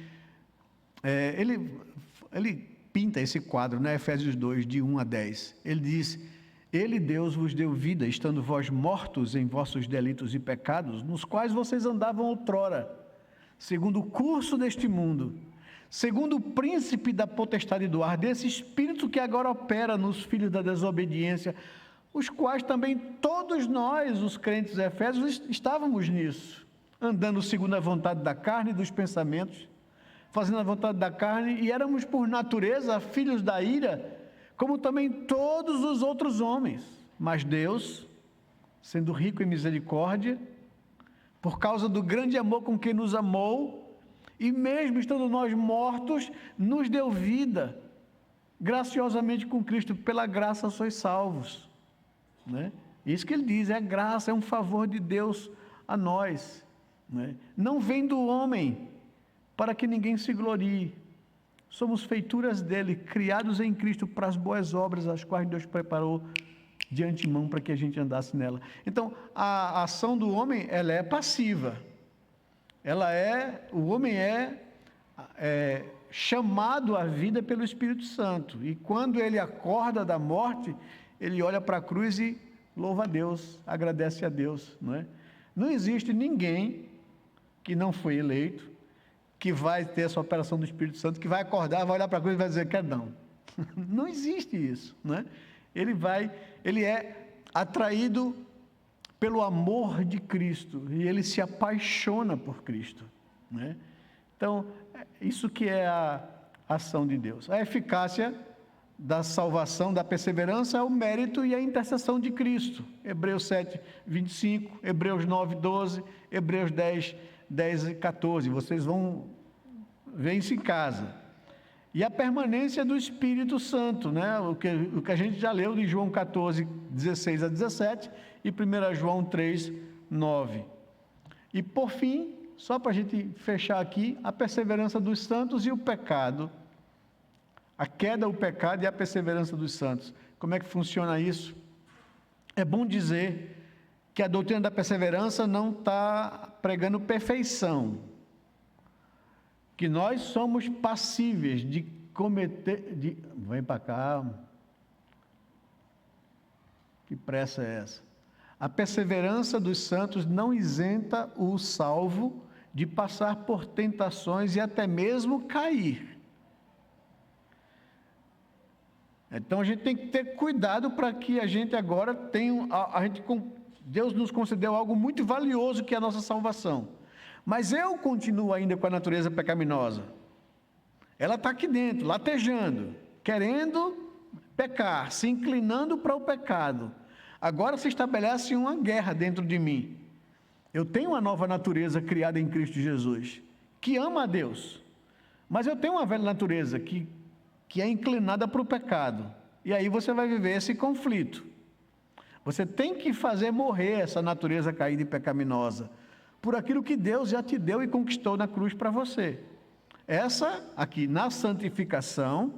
ele pinta esse quadro, né? Efésios 2, de 1 a 10. Ele diz, ele, Deus, vos deu vida, estando vós mortos em vossos delitos e pecados, nos quais vocês andavam outrora, segundo o curso deste mundo, segundo o príncipe da potestade do ar, desse espírito que agora opera nos filhos da desobediência, os quais também todos nós, os crentes efésios, estávamos nisso, andando segundo a vontade da carne e dos pensamentos, fazendo a vontade da carne, e éramos por natureza filhos da ira, como também todos os outros homens. Mas Deus, sendo rico em misericórdia, por causa do grande amor com que nos amou, e mesmo estando nós mortos, nos deu vida, graciosamente com Cristo, pela graça sois salvos, né? Isso que ele diz, é graça, é um favor de Deus a nós, né? Não vem do homem, para que ninguém se glorie. Somos feituras dele, criados em Cristo para as boas obras, as quais Deus preparou de antemão para que a gente andasse nela. Então, a ação do homem, ela é passiva. O homem é chamado à vida pelo Espírito Santo. E quando ele acorda da morte, ele olha para a cruz e louva a Deus, agradece a Deus, não é? Não existe ninguém que não foi eleito, que vai ter essa operação do Espírito Santo, que vai acordar, vai olhar para a cruz e vai dizer, quer não. Não existe isso, não é? Ele é atraído pelo amor de Cristo, e ele se apaixona por Cristo, né? Então, isso que é a ação de Deus. A eficácia da salvação, da perseverança, é o mérito e a intercessão de Cristo. Hebreus 7, 25, Hebreus 9, 12, Hebreus 10, 10 e 14. Vocês vão ver isso em casa. E a permanência do Espírito Santo, né? O que a gente já leu de João 14, 16 a 17 e 1 João 3, 9. E por fim, só para a gente fechar aqui, a perseverança dos santos e o pecado. A queda, o pecado e a perseverança dos santos. Como é que funciona isso? É bom dizer que a doutrina da perseverança não está pregando perfeição. Que nós somos passíveis de cometer... Vem para cá. Que pressa é essa? A perseverança dos santos não isenta o salvo de passar por tentações e até mesmo cair. Então a gente tem que ter cuidado para que a gente agora tenha... Deus nos concedeu algo muito valioso, que é a nossa salvação. Mas eu continuo ainda com a natureza pecaminosa. Ela está aqui dentro, latejando, querendo pecar, se inclinando para o pecado. Agora se estabelece uma guerra dentro de mim. Eu tenho uma nova natureza criada em Cristo Jesus, que ama a Deus. Mas eu tenho uma velha natureza que é inclinada para o pecado. E aí você vai viver esse conflito. Você tem que fazer morrer essa natureza caída e pecaminosa, por aquilo que Deus já te deu e conquistou na cruz para você. Essa aqui, na santificação,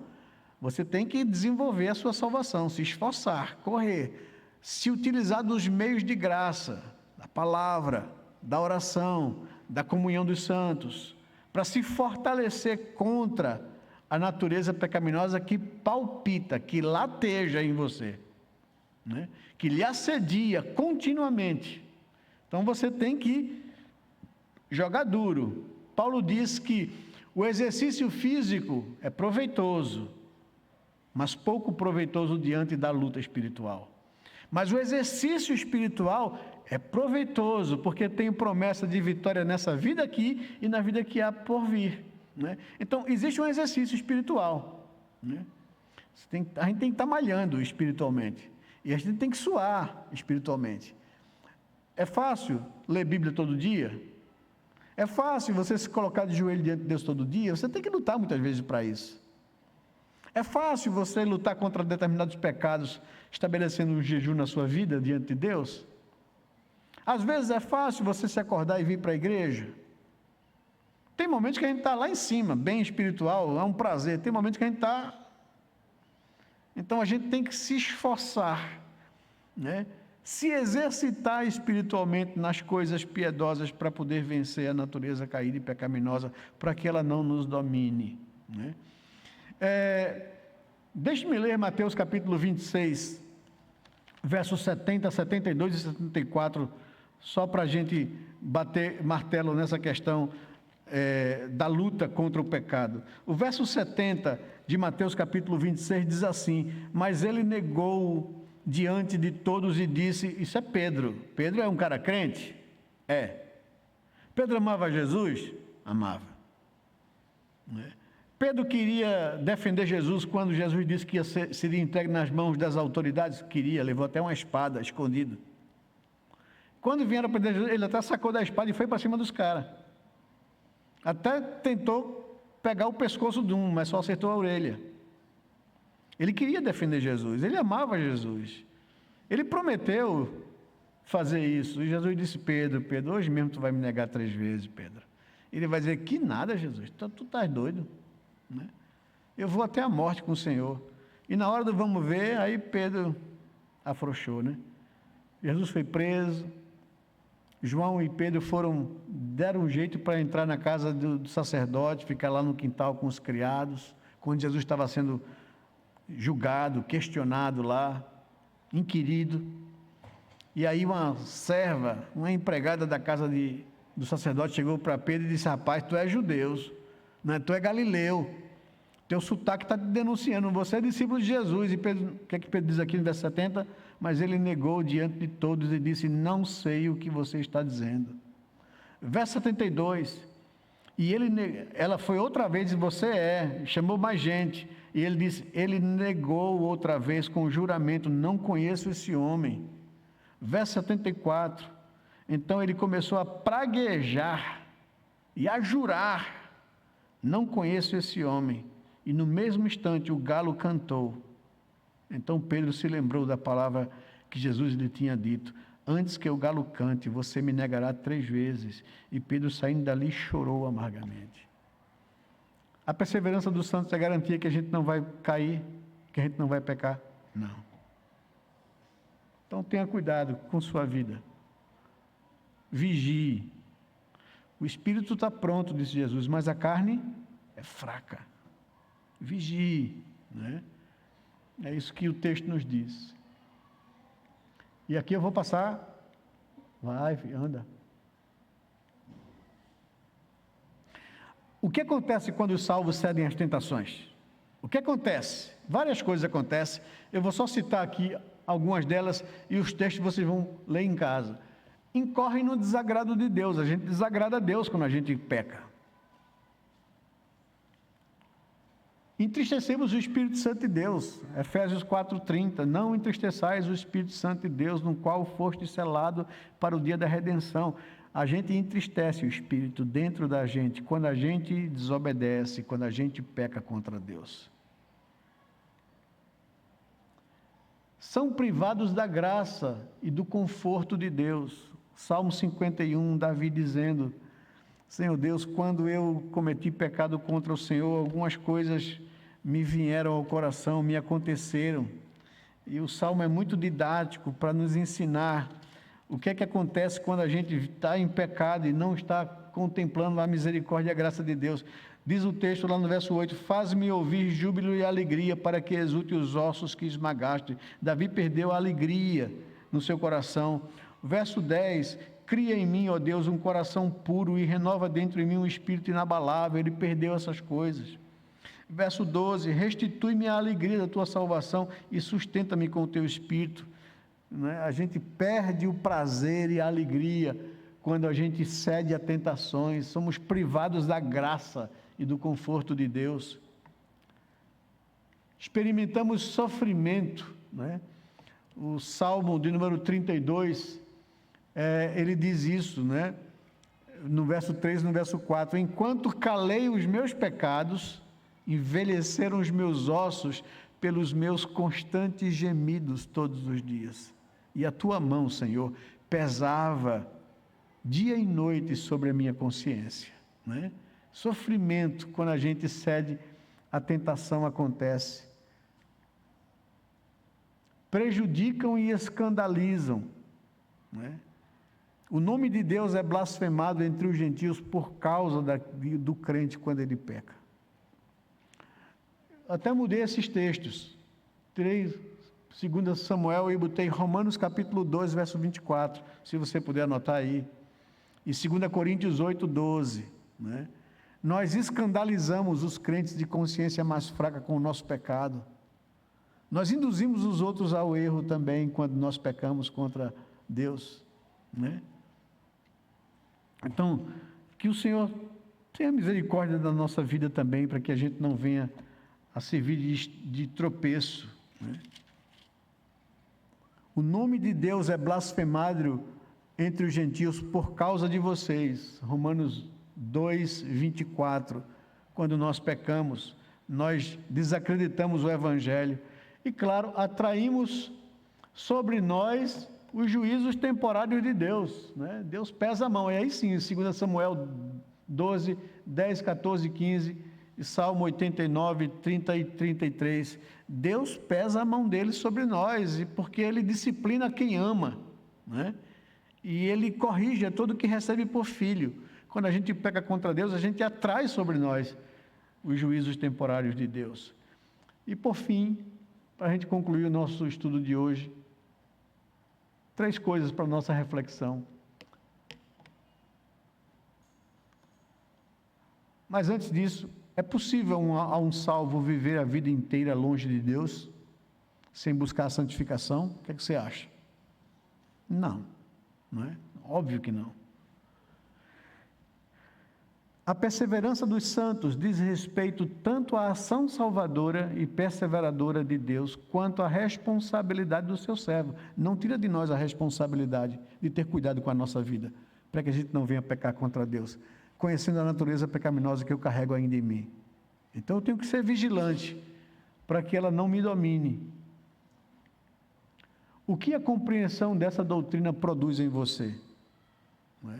você tem que desenvolver a sua salvação, se esforçar, correr, se utilizar dos meios de graça, da palavra, da oração, da comunhão dos santos, para se fortalecer contra a natureza pecaminosa que palpita, que lateja em você, né? Que lhe assedia continuamente. Então você tem que jogar duro. Paulo diz que o exercício físico é proveitoso, mas pouco proveitoso diante da luta espiritual. Mas o exercício espiritual é proveitoso, porque tem promessa de vitória nessa vida aqui e na vida que há por vir, né? Então, existe um exercício espiritual, né? A gente tem que estar malhando espiritualmente, e a gente tem que suar espiritualmente. É fácil ler Bíblia todo dia? É fácil você se colocar de joelho diante de Deus todo dia? Você tem que lutar muitas vezes para isso. É fácil você lutar contra determinados pecados, estabelecendo um jejum na sua vida diante de Deus? Às vezes é fácil você se acordar e vir para a igreja. Tem momentos que a gente está lá em cima, bem espiritual, é um prazer. Tem momentos que a gente está... Então a gente tem que se esforçar, né? Se exercitar espiritualmente nas coisas piedosas para poder vencer a natureza caída e pecaminosa, para que ela não nos domine, né? Deixe-me ler Mateus capítulo 26, versos 70, 72 e 74, só para a gente bater martelo nessa questão da luta contra o pecado. O verso 70 de Mateus capítulo 26 diz assim: mas ele negou diante de todos e disse... Isso é Pedro. Pedro é um cara crente? É. Pedro amava Jesus? Amava. Pedro queria defender Jesus quando Jesus disse que seria entregue nas mãos das autoridades? Queria, levou até uma espada escondida. Quando vieram prender Jesus, ele até sacou da espada e foi para cima dos caras. Até tentou pegar o pescoço de um, mas só acertou a orelha. Ele queria defender Jesus, ele amava Jesus. Ele prometeu fazer isso. E Jesus disse: Pedro, hoje mesmo tu vai me negar 3 vezes, Pedro. Ele vai dizer: que nada, Jesus, tu estás doido, né? eu vou até a morte com o Senhor. E na hora do vamos ver, aí Pedro afrouxou, né? Jesus foi preso, João e Pedro deram um jeito para entrar na casa do sacerdote, ficar lá no quintal com os criados, quando Jesus estava sendo julgado, questionado lá, inquirido. E aí uma serva, uma empregada da casa do sacerdote chegou para Pedro e disse: rapaz, tu é judeu, né? Tu é galileu, teu sotaque está te denunciando, você é discípulo de Jesus. E Pedro, o que é que Pedro diz aqui no verso 70? Mas ele negou diante de todos e disse: não sei o que você está dizendo. Verso 72, ela foi outra vez e você chamou mais gente. E ele disse, ele negou outra vez com juramento: não conheço esse homem. Verso 74, então ele começou a praguejar e a jurar: não conheço esse homem. E no mesmo instante o galo cantou. Então Pedro se lembrou da palavra que Jesus lhe tinha dito: antes que o galo cante, você me negará 3 vezes. E Pedro, saindo dali, chorou amargamente. A perseverança dos santos é garantia que a gente não vai cair, que a gente não vai pecar? Não. Então tenha cuidado com sua vida. Vigie. O espírito está pronto, disse Jesus, mas a carne é fraca. Vigie, né? É isso que o texto nos diz. E aqui eu vou passar. Vai, anda. O que acontece quando os salvos cedem às tentações? O que acontece? Várias coisas acontecem. Eu vou só citar aqui algumas delas e os textos vocês vão ler em casa. Incorrem no desagrado de Deus. A gente desagrada a Deus quando a gente peca. Entristecemos o Espírito Santo de Deus. Efésios 4:30. Não entristeçais o Espírito Santo de Deus, no qual foste selado para o dia da redenção. A gente entristece o Espírito dentro da gente quando a gente desobedece, quando a gente peca contra Deus. São privados da graça e do conforto de Deus. Salmo 51, Davi dizendo: Senhor Deus, quando eu cometi pecado contra o Senhor, algumas coisas me vieram ao coração, me aconteceram. E o Salmo é muito didático para nos ensinar o que é que acontece quando a gente está em pecado e não está contemplando a misericórdia e a graça de Deus. Diz o texto lá no verso 8: faz-me ouvir júbilo e alegria, para que exulte os ossos que esmagaste. Davi perdeu a alegria no seu coração. Verso 10: cria em mim, ó Deus, um coração puro e renova dentro de mim um espírito inabalável. Ele perdeu essas coisas. Verso 12: restitui-me a alegria da tua salvação e sustenta-me com o teu espírito. A gente perde o prazer e a alegria quando a gente cede a tentações. Somos privados da graça e do conforto de Deus. Experimentamos sofrimento, né? O Salmo de número 32, ele diz isso, né? No verso 3 e no verso 4: enquanto calei os meus pecados, envelheceram os meus ossos pelos meus constantes gemidos todos os dias. E a tua mão, Senhor, pesava dia e noite sobre a minha consciência, né? Sofrimento, quando a gente cede, a tentação acontece. Prejudicam e escandalizam, né? O nome de Deus é blasfemado entre os gentios por causa do crente quando ele peca. Até mudei esses textos. Tirei 2 Samuel e botei Romanos capítulo 2, verso 24, se você puder anotar aí. E 2 Coríntios 8, 12, né? Nós escandalizamos os crentes de consciência mais fraca com o nosso pecado. Nós induzimos os outros ao erro também quando nós pecamos contra Deus, né? Então, que o Senhor tenha misericórdia da nossa vida também, para que a gente não venha a servir de tropeço, né? O nome de Deus é blasfemado entre os gentios por causa de vocês. Romanos 2, 24. Quando nós pecamos, nós desacreditamos o Evangelho e, claro, atraímos sobre nós os juízos temporários de Deus, né? Deus pesa a mão. E aí sim, 2 Samuel 12, 10, 14, 15 E Salmo 89, 30 e 33, Deus pesa a mão dele sobre nós, e porque ele disciplina quem ama, né? E ele corrige a todo que recebe por filho. Quando a gente peca contra Deus, a gente atrai sobre nós os juízos temporários de Deus. E por fim, para a gente concluir o nosso estudo de hoje, 3 coisas para a nossa reflexão. Mas antes disso, é possível a um salvo viver a vida inteira longe de Deus, sem buscar a santificação? O que é que você acha? Não, não é? Óbvio que não. A perseverança dos santos diz respeito tanto à ação salvadora e perseveradora de Deus, quanto à responsabilidade do seu servo. Não tira de nós a responsabilidade de ter cuidado com a nossa vida, para que a gente não venha pecar contra Deus, conhecendo a natureza pecaminosa que eu carrego ainda em mim. Então eu tenho que ser vigilante, para que ela não me domine. O que a compreensão dessa doutrina produz em você? Não é?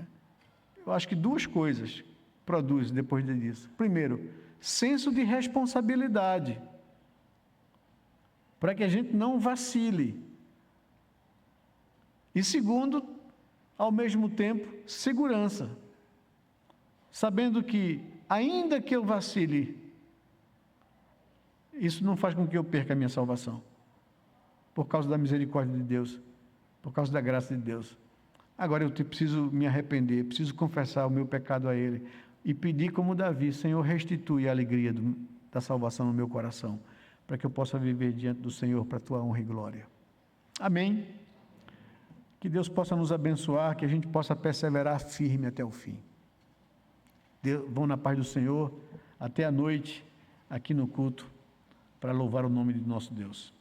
Eu acho que 2 coisas produz depois disso. Primeiro, senso de responsabilidade, para que a gente não vacile. E segundo, ao mesmo tempo, segurança, sabendo que, ainda que eu vacile, isso não faz com que eu perca a minha salvação, por causa da misericórdia de Deus, por causa da graça de Deus. Agora eu preciso me arrepender, preciso confessar o meu pecado a Ele, e pedir como Davi: Senhor, restitui a alegria da salvação no meu coração, para que eu possa viver diante do Senhor para a tua honra e glória. Amém? Que Deus possa nos abençoar, que a gente possa perseverar firme até o fim. Vão na paz do Senhor, até a noite, aqui no culto, para louvar o nome de nosso Deus.